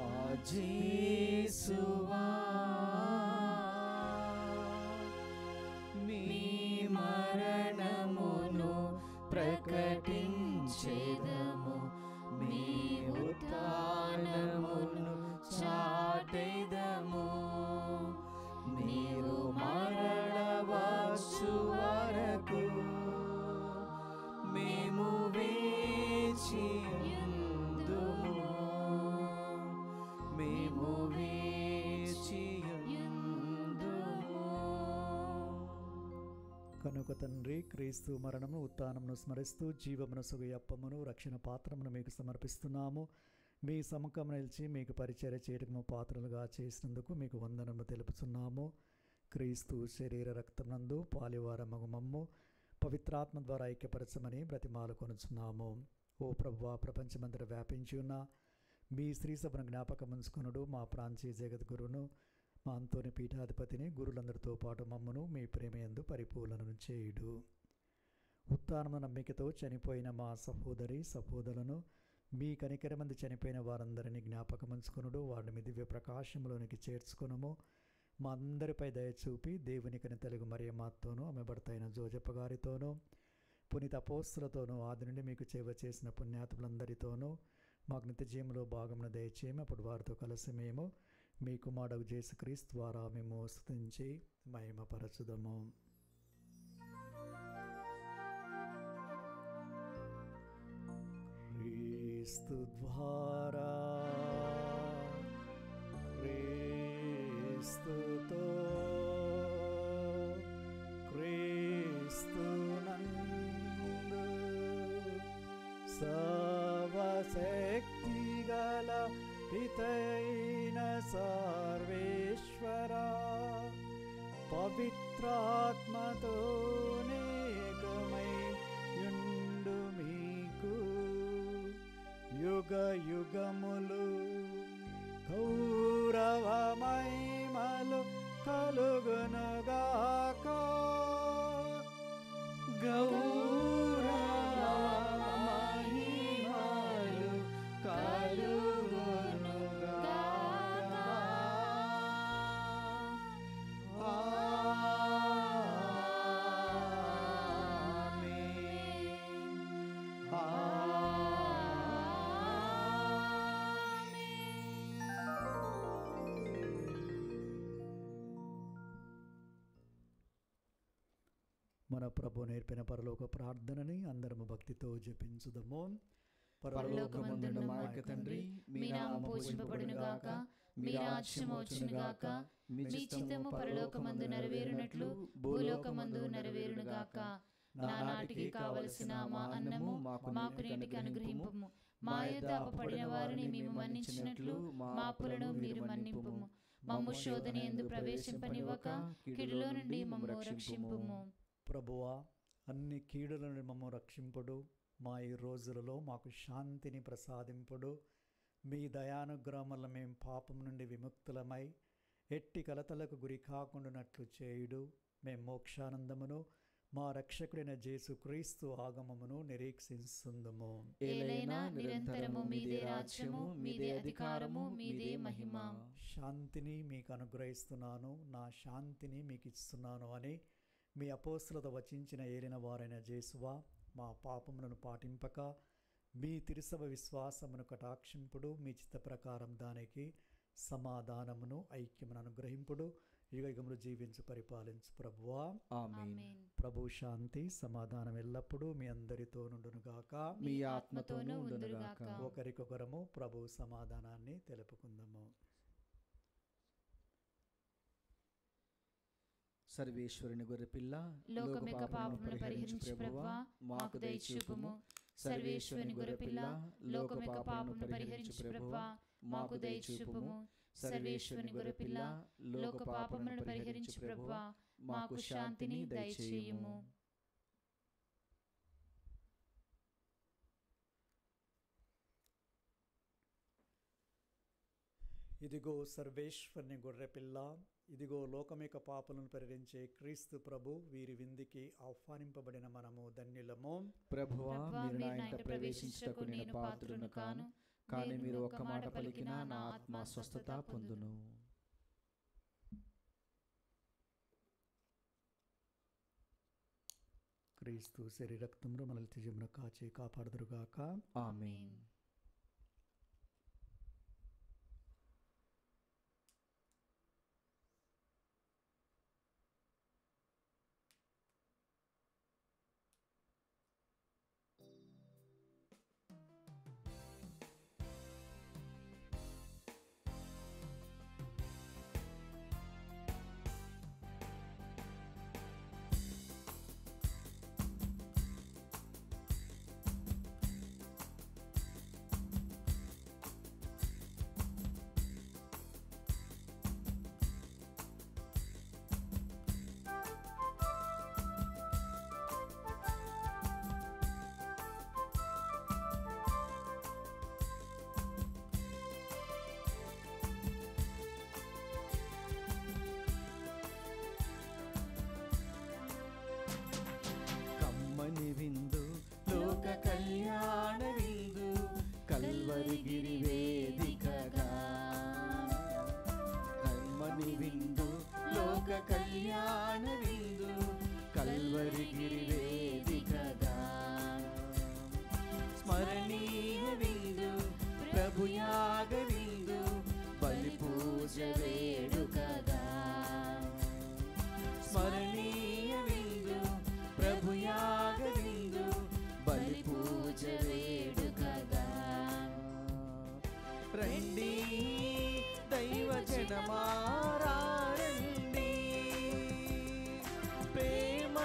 యేసువా, మీ మరణమును ప్రకటించెదము, మీ ఉత్థానమును చాటెదము. మీరు మరలవచ్చు వరకు మేము వేచి ఉందుము, మేము కనుక తండ్రి, క్రీస్తు మరణము ఉత్థానమును స్మరిస్తూ జీవమును సుగయప్పమును రక్షణ పాత్రమును మీకు సమర్పిస్తున్నాము. మీ సముఖం నిలిచి మీకు పరిచర్య చేయటము పాత్రలుగా చేసినందుకు మీకు వందనము తెలుపుతున్నాము. క్రీస్తు శరీర రక్తమునందు పాలివారమగు మమ్ము పవిత్రాత్మ ద్వారా ఐక్యపరచమని బ్రతిమాలు కొనుచున్నాము. ఓ ప్రభువా, ప్రపంచమంతటా వ్యాపించి ఉన్న మీ స్త్రీ సభను జ్ఞాపకముంచుకొనుడు మా ప్రాంతీయ జగద్గురును, మా అంతోని పీఠాధిపతిని, గురులందరితో పాటు మమ్మను మీ ప్రేమయందు పరిపూర్ణను చేయుడు. ఉత్థానము నమ్మికతో చనిపోయిన మా సహోదరులను, మీ కనికరమందు చనిపోయిన వారందరినీ జ్ఞాపకముంచుకొనుడు, వారిని మీ దివ్య ప్రకాశంలోనికి చేర్చుకొనుము. మా అందరిపై దయచూపి దేవుని కనితలుగు మరియమ్మతోనూ, ఆమె భర్త అయిన జోజప్ప గారితోనూ, పునీత అపోస్తలతోనూ, ఆది నుండి మీకు సేవ చేసిన పుణ్యాత్ములందరితోనూ మాకు నిత్య జీవంలో భాగమును దయచేయము. అప్పుడు వారితో కలిసి మేము మీ కుమారుడు యేసుక్రీస్తు ద్వారా మేము స్తుతించి మహిమపరచుదము. క్రీస్తు ద్వారా, క్రీస్తుతో, క్రీస్తునందు సర్వశక్తి గల పితైన సర్వేశ్వరా, పవిత్రాత్మతో నేకమై యుండు మీకు యుగ యుగములు గౌరవ మహిమలు కలుగునుగాక. గౌరవ మహిమలు కలుగునుగాక. మన ప్రభు నేర్పిన పరలోక ప్రార్థనని అందరము భక్తితో జపించుదము. పరలోకమందున్న మా యొక్క తండ్రి, మీ నామము పూజింపబడును గాక, మీ రాజ్యము వచ్చును గాక, మీ చిత్తము పరలోకమందు నెరవేరునట్లు భూలోకమందు నెరవేరును గాక. నానాటికి కావలసిన మా అన్నము మాకు నేటికి అనుగ్రహింపుము. మా యొద్ద అపపడిన వారిని మేము మన్నించినట్లు మా అప్పులను మీరు మన్నింపుము. మమ్ము శోధన యందు ప్రవేశింపనివ్వక కీడులో నుండి మమ్ము రక్షింపుము. ప్రభువా, అన్ని కీడుల నుండి మమ్ము రక్షింపుడు. మా ఈ రోజులలో మాకు శాంతిని ప్రసాదింపుడు. మీ దయానుగ్రహం వల్ల మేము పాపం నుండి విముక్తులమై ఎట్టి కలతలకు గురి కాకుండానట్లు చేయుడు. మేము మోక్షానందమును మా రక్షకుడైన యేసుక్రీస్తు ఆగమమును నిరీక్షించుందుము. ఏలైనా నిరంతరము మీదే రాజ్యము, మీదే అధికారము, మీదే మహిమ. శాంతిని మీకు అనుగ్రహిస్తున్నాను, నా శాంతిని మీకు ఇస్తున్నాను అని మీ అపోస్తలతో వచించిన ఏలిన వారైన యేసువా, మా పాపములను పాటింపక మీ తిరుసభ విశ్వాసమును కటాక్షింపుడు. మీ చిత్త ప్రకారం దానికి సమాధానమును ఐక్యమును అనుగ్రహింపుడు. యుగయుగములు జీవించు పరిపాలించు ప్రభువా. ఆమేన్. ప్రభు శాంతి సమాధానం ఎల్లప్పుడూ మీ అందరితో నుండునుగాక, మీ ఆత్మతోనూ ఉండునుగాక. ఒకరికొకరము ప్రభు సమాధానాన్ని తెలుపుకుందాము. సర్వేశ్వరుని గొర్రెపిల్ల, లోకం యొక్క పాపములను పరిహరించు ప్రభువా, మాకు దయచూపుము. సర్వేశ్వరుని గొర్రెపిల్ల, లోకం యొక్క పాపములను పరిహరించు ప్రభువా, మాకు దయచూపుము. సర్వేశ్వరుని గొర్రెపిల్ల, లోక పాపములను పరిహరించు ప్రభువా, మాకు శాంతిని దయచేయుము. ఇదిగో సర్వేశ్వరుని గొర్రెపిల్ల, ఇదిగో లోకం యొక్క పాపలను పరిహరించే క్రీస్తు ప్రభు, వీరి విందుకి ఆహ్వానింపబడిన మనము ధన్యులము. ప్రభువా, మీరు నా ఇంట ప్రవేశించుటకు నేను పాత్రుడను కాను, కానీ మీరు ఒక్క మాట పలికినా నా ఆత్మ స్వస్థత పొందును. క్రీస్తు శరీరక్తములు మనల్ని నిత్యజీవమును కాచి కాపాడుదురుగాక. ఆమేన్.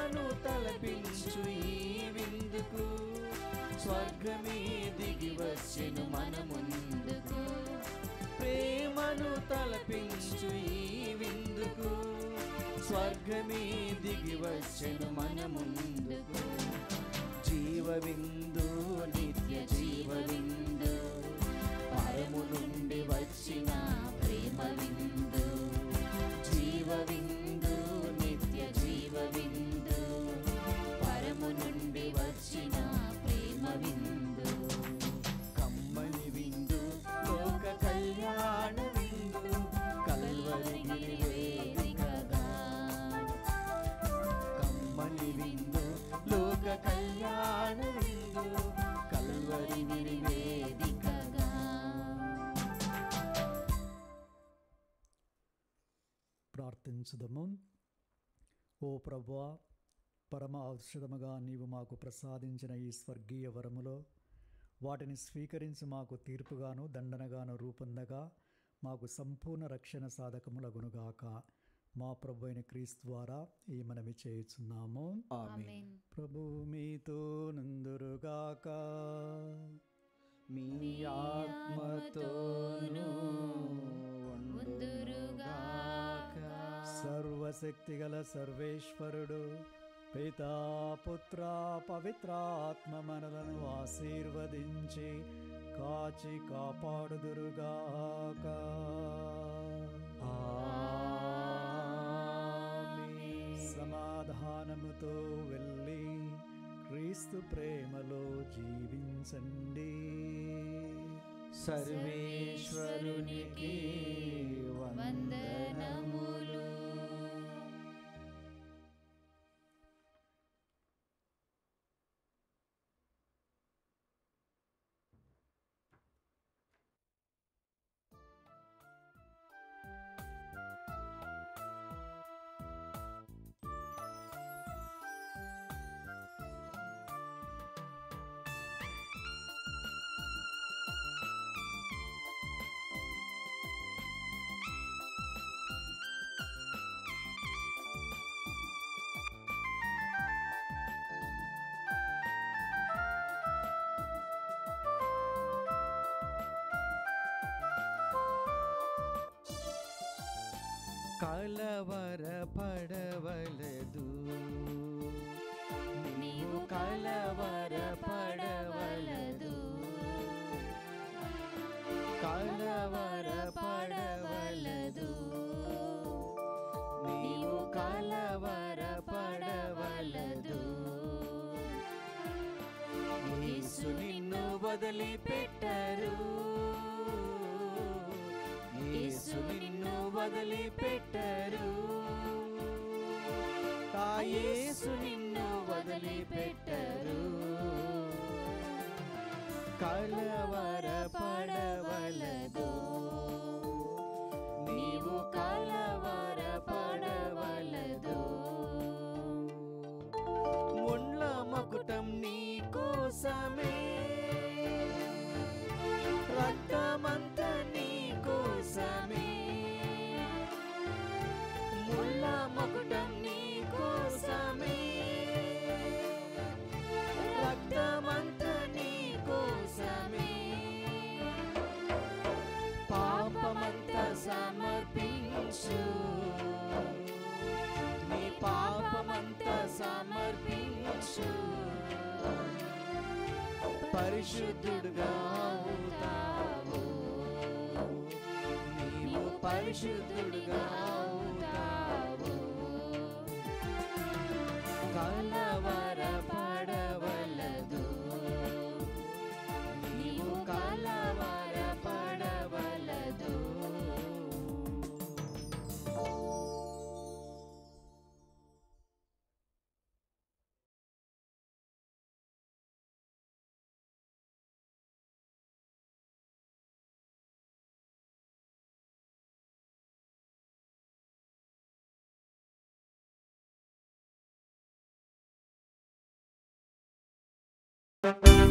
ప్రేమను తలపించు ఈ విందుకు స్వర్గమే దిగి వచ్చెను మన ముందుకు. ప్రేమను తలపించు ఈ విందుకు స్వర్గమే దిగి వచ్చెను మన ముందుకు. జీవ విందు నిత్య జీవ విందు పరము నుండి వచ్చిన ప్రేమ విందు. జీవ విందు నిత్య జీవ విందు పరము నుండి వచ్చిన ప్రేమ విందు. కమ్మని విందు లోక కళ్యాణ విందు కల్వరి వేదికగా. కమ్మని విందు లోక కళ్యాణ విందు కల్వరి వేదికగా. ప్రార్థించుదము. ఓ ప్రభువా, పరమ ఔషధముగా నీవు మాకు ప్రసాదించిన ఈ స్వర్గీయ వరములో వాటిని స్వీకరించి మాకు తీర్పుగాను దండనగాను రూపొందగా మాకు సంపూర్ణ రక్షణ సాధకములగునుగాక. మా ప్రభు అయిన క్రీస్తు ద్వారా ఈ మనవి చేయుచున్నాము. ఆమేన్. ప్రభువు మీతో నుందురుగాక. మీ ఆత్మతోనూ ఉండురుగాక. సర్వశక్తిగల సర్వేశ్వరుడు పితా పుత్ర పవిత్రాత్మ మనలను ఆశీర్వదించి కాచి కాపాడుదురుగాక. ఆమేన్. సమాధానముతో వెళ్ళి క్రీస్తు ప్రేమలో జీవించండి. సర్వేశ్వరునికి వందనములు. కలవరపడవలదు, నీవు కలవరపడవలదు. కలవరపడవలదు, నీవు కలవరపడవలదు. యేసు నిన్ను వదిలిపెట్టరు, యేసు నిన్ను వదిలిపెట్టరు. ఆ యేసు నిన్ను వదిలిపెట్టరు. కలవరపడవలదు, నీవు కలవరపడవలదు. ముళ్ళ మకుటం నీ కోసమే, రక్తమంత నీ కోసమే. ముళ్ళ మకుటం నీ కోసమే, రక్తమంత నీ కోసమే. పాపమంత సమర్పించు, నీ పాపమంత సమర్పించు. పరిశుద్ధుడుగా అవుతావు, నీవు పరిశుద్ధుడుగా అవుతావు. కలవరపడవలదు, నీవు కలవరపడవలదు. Thank you.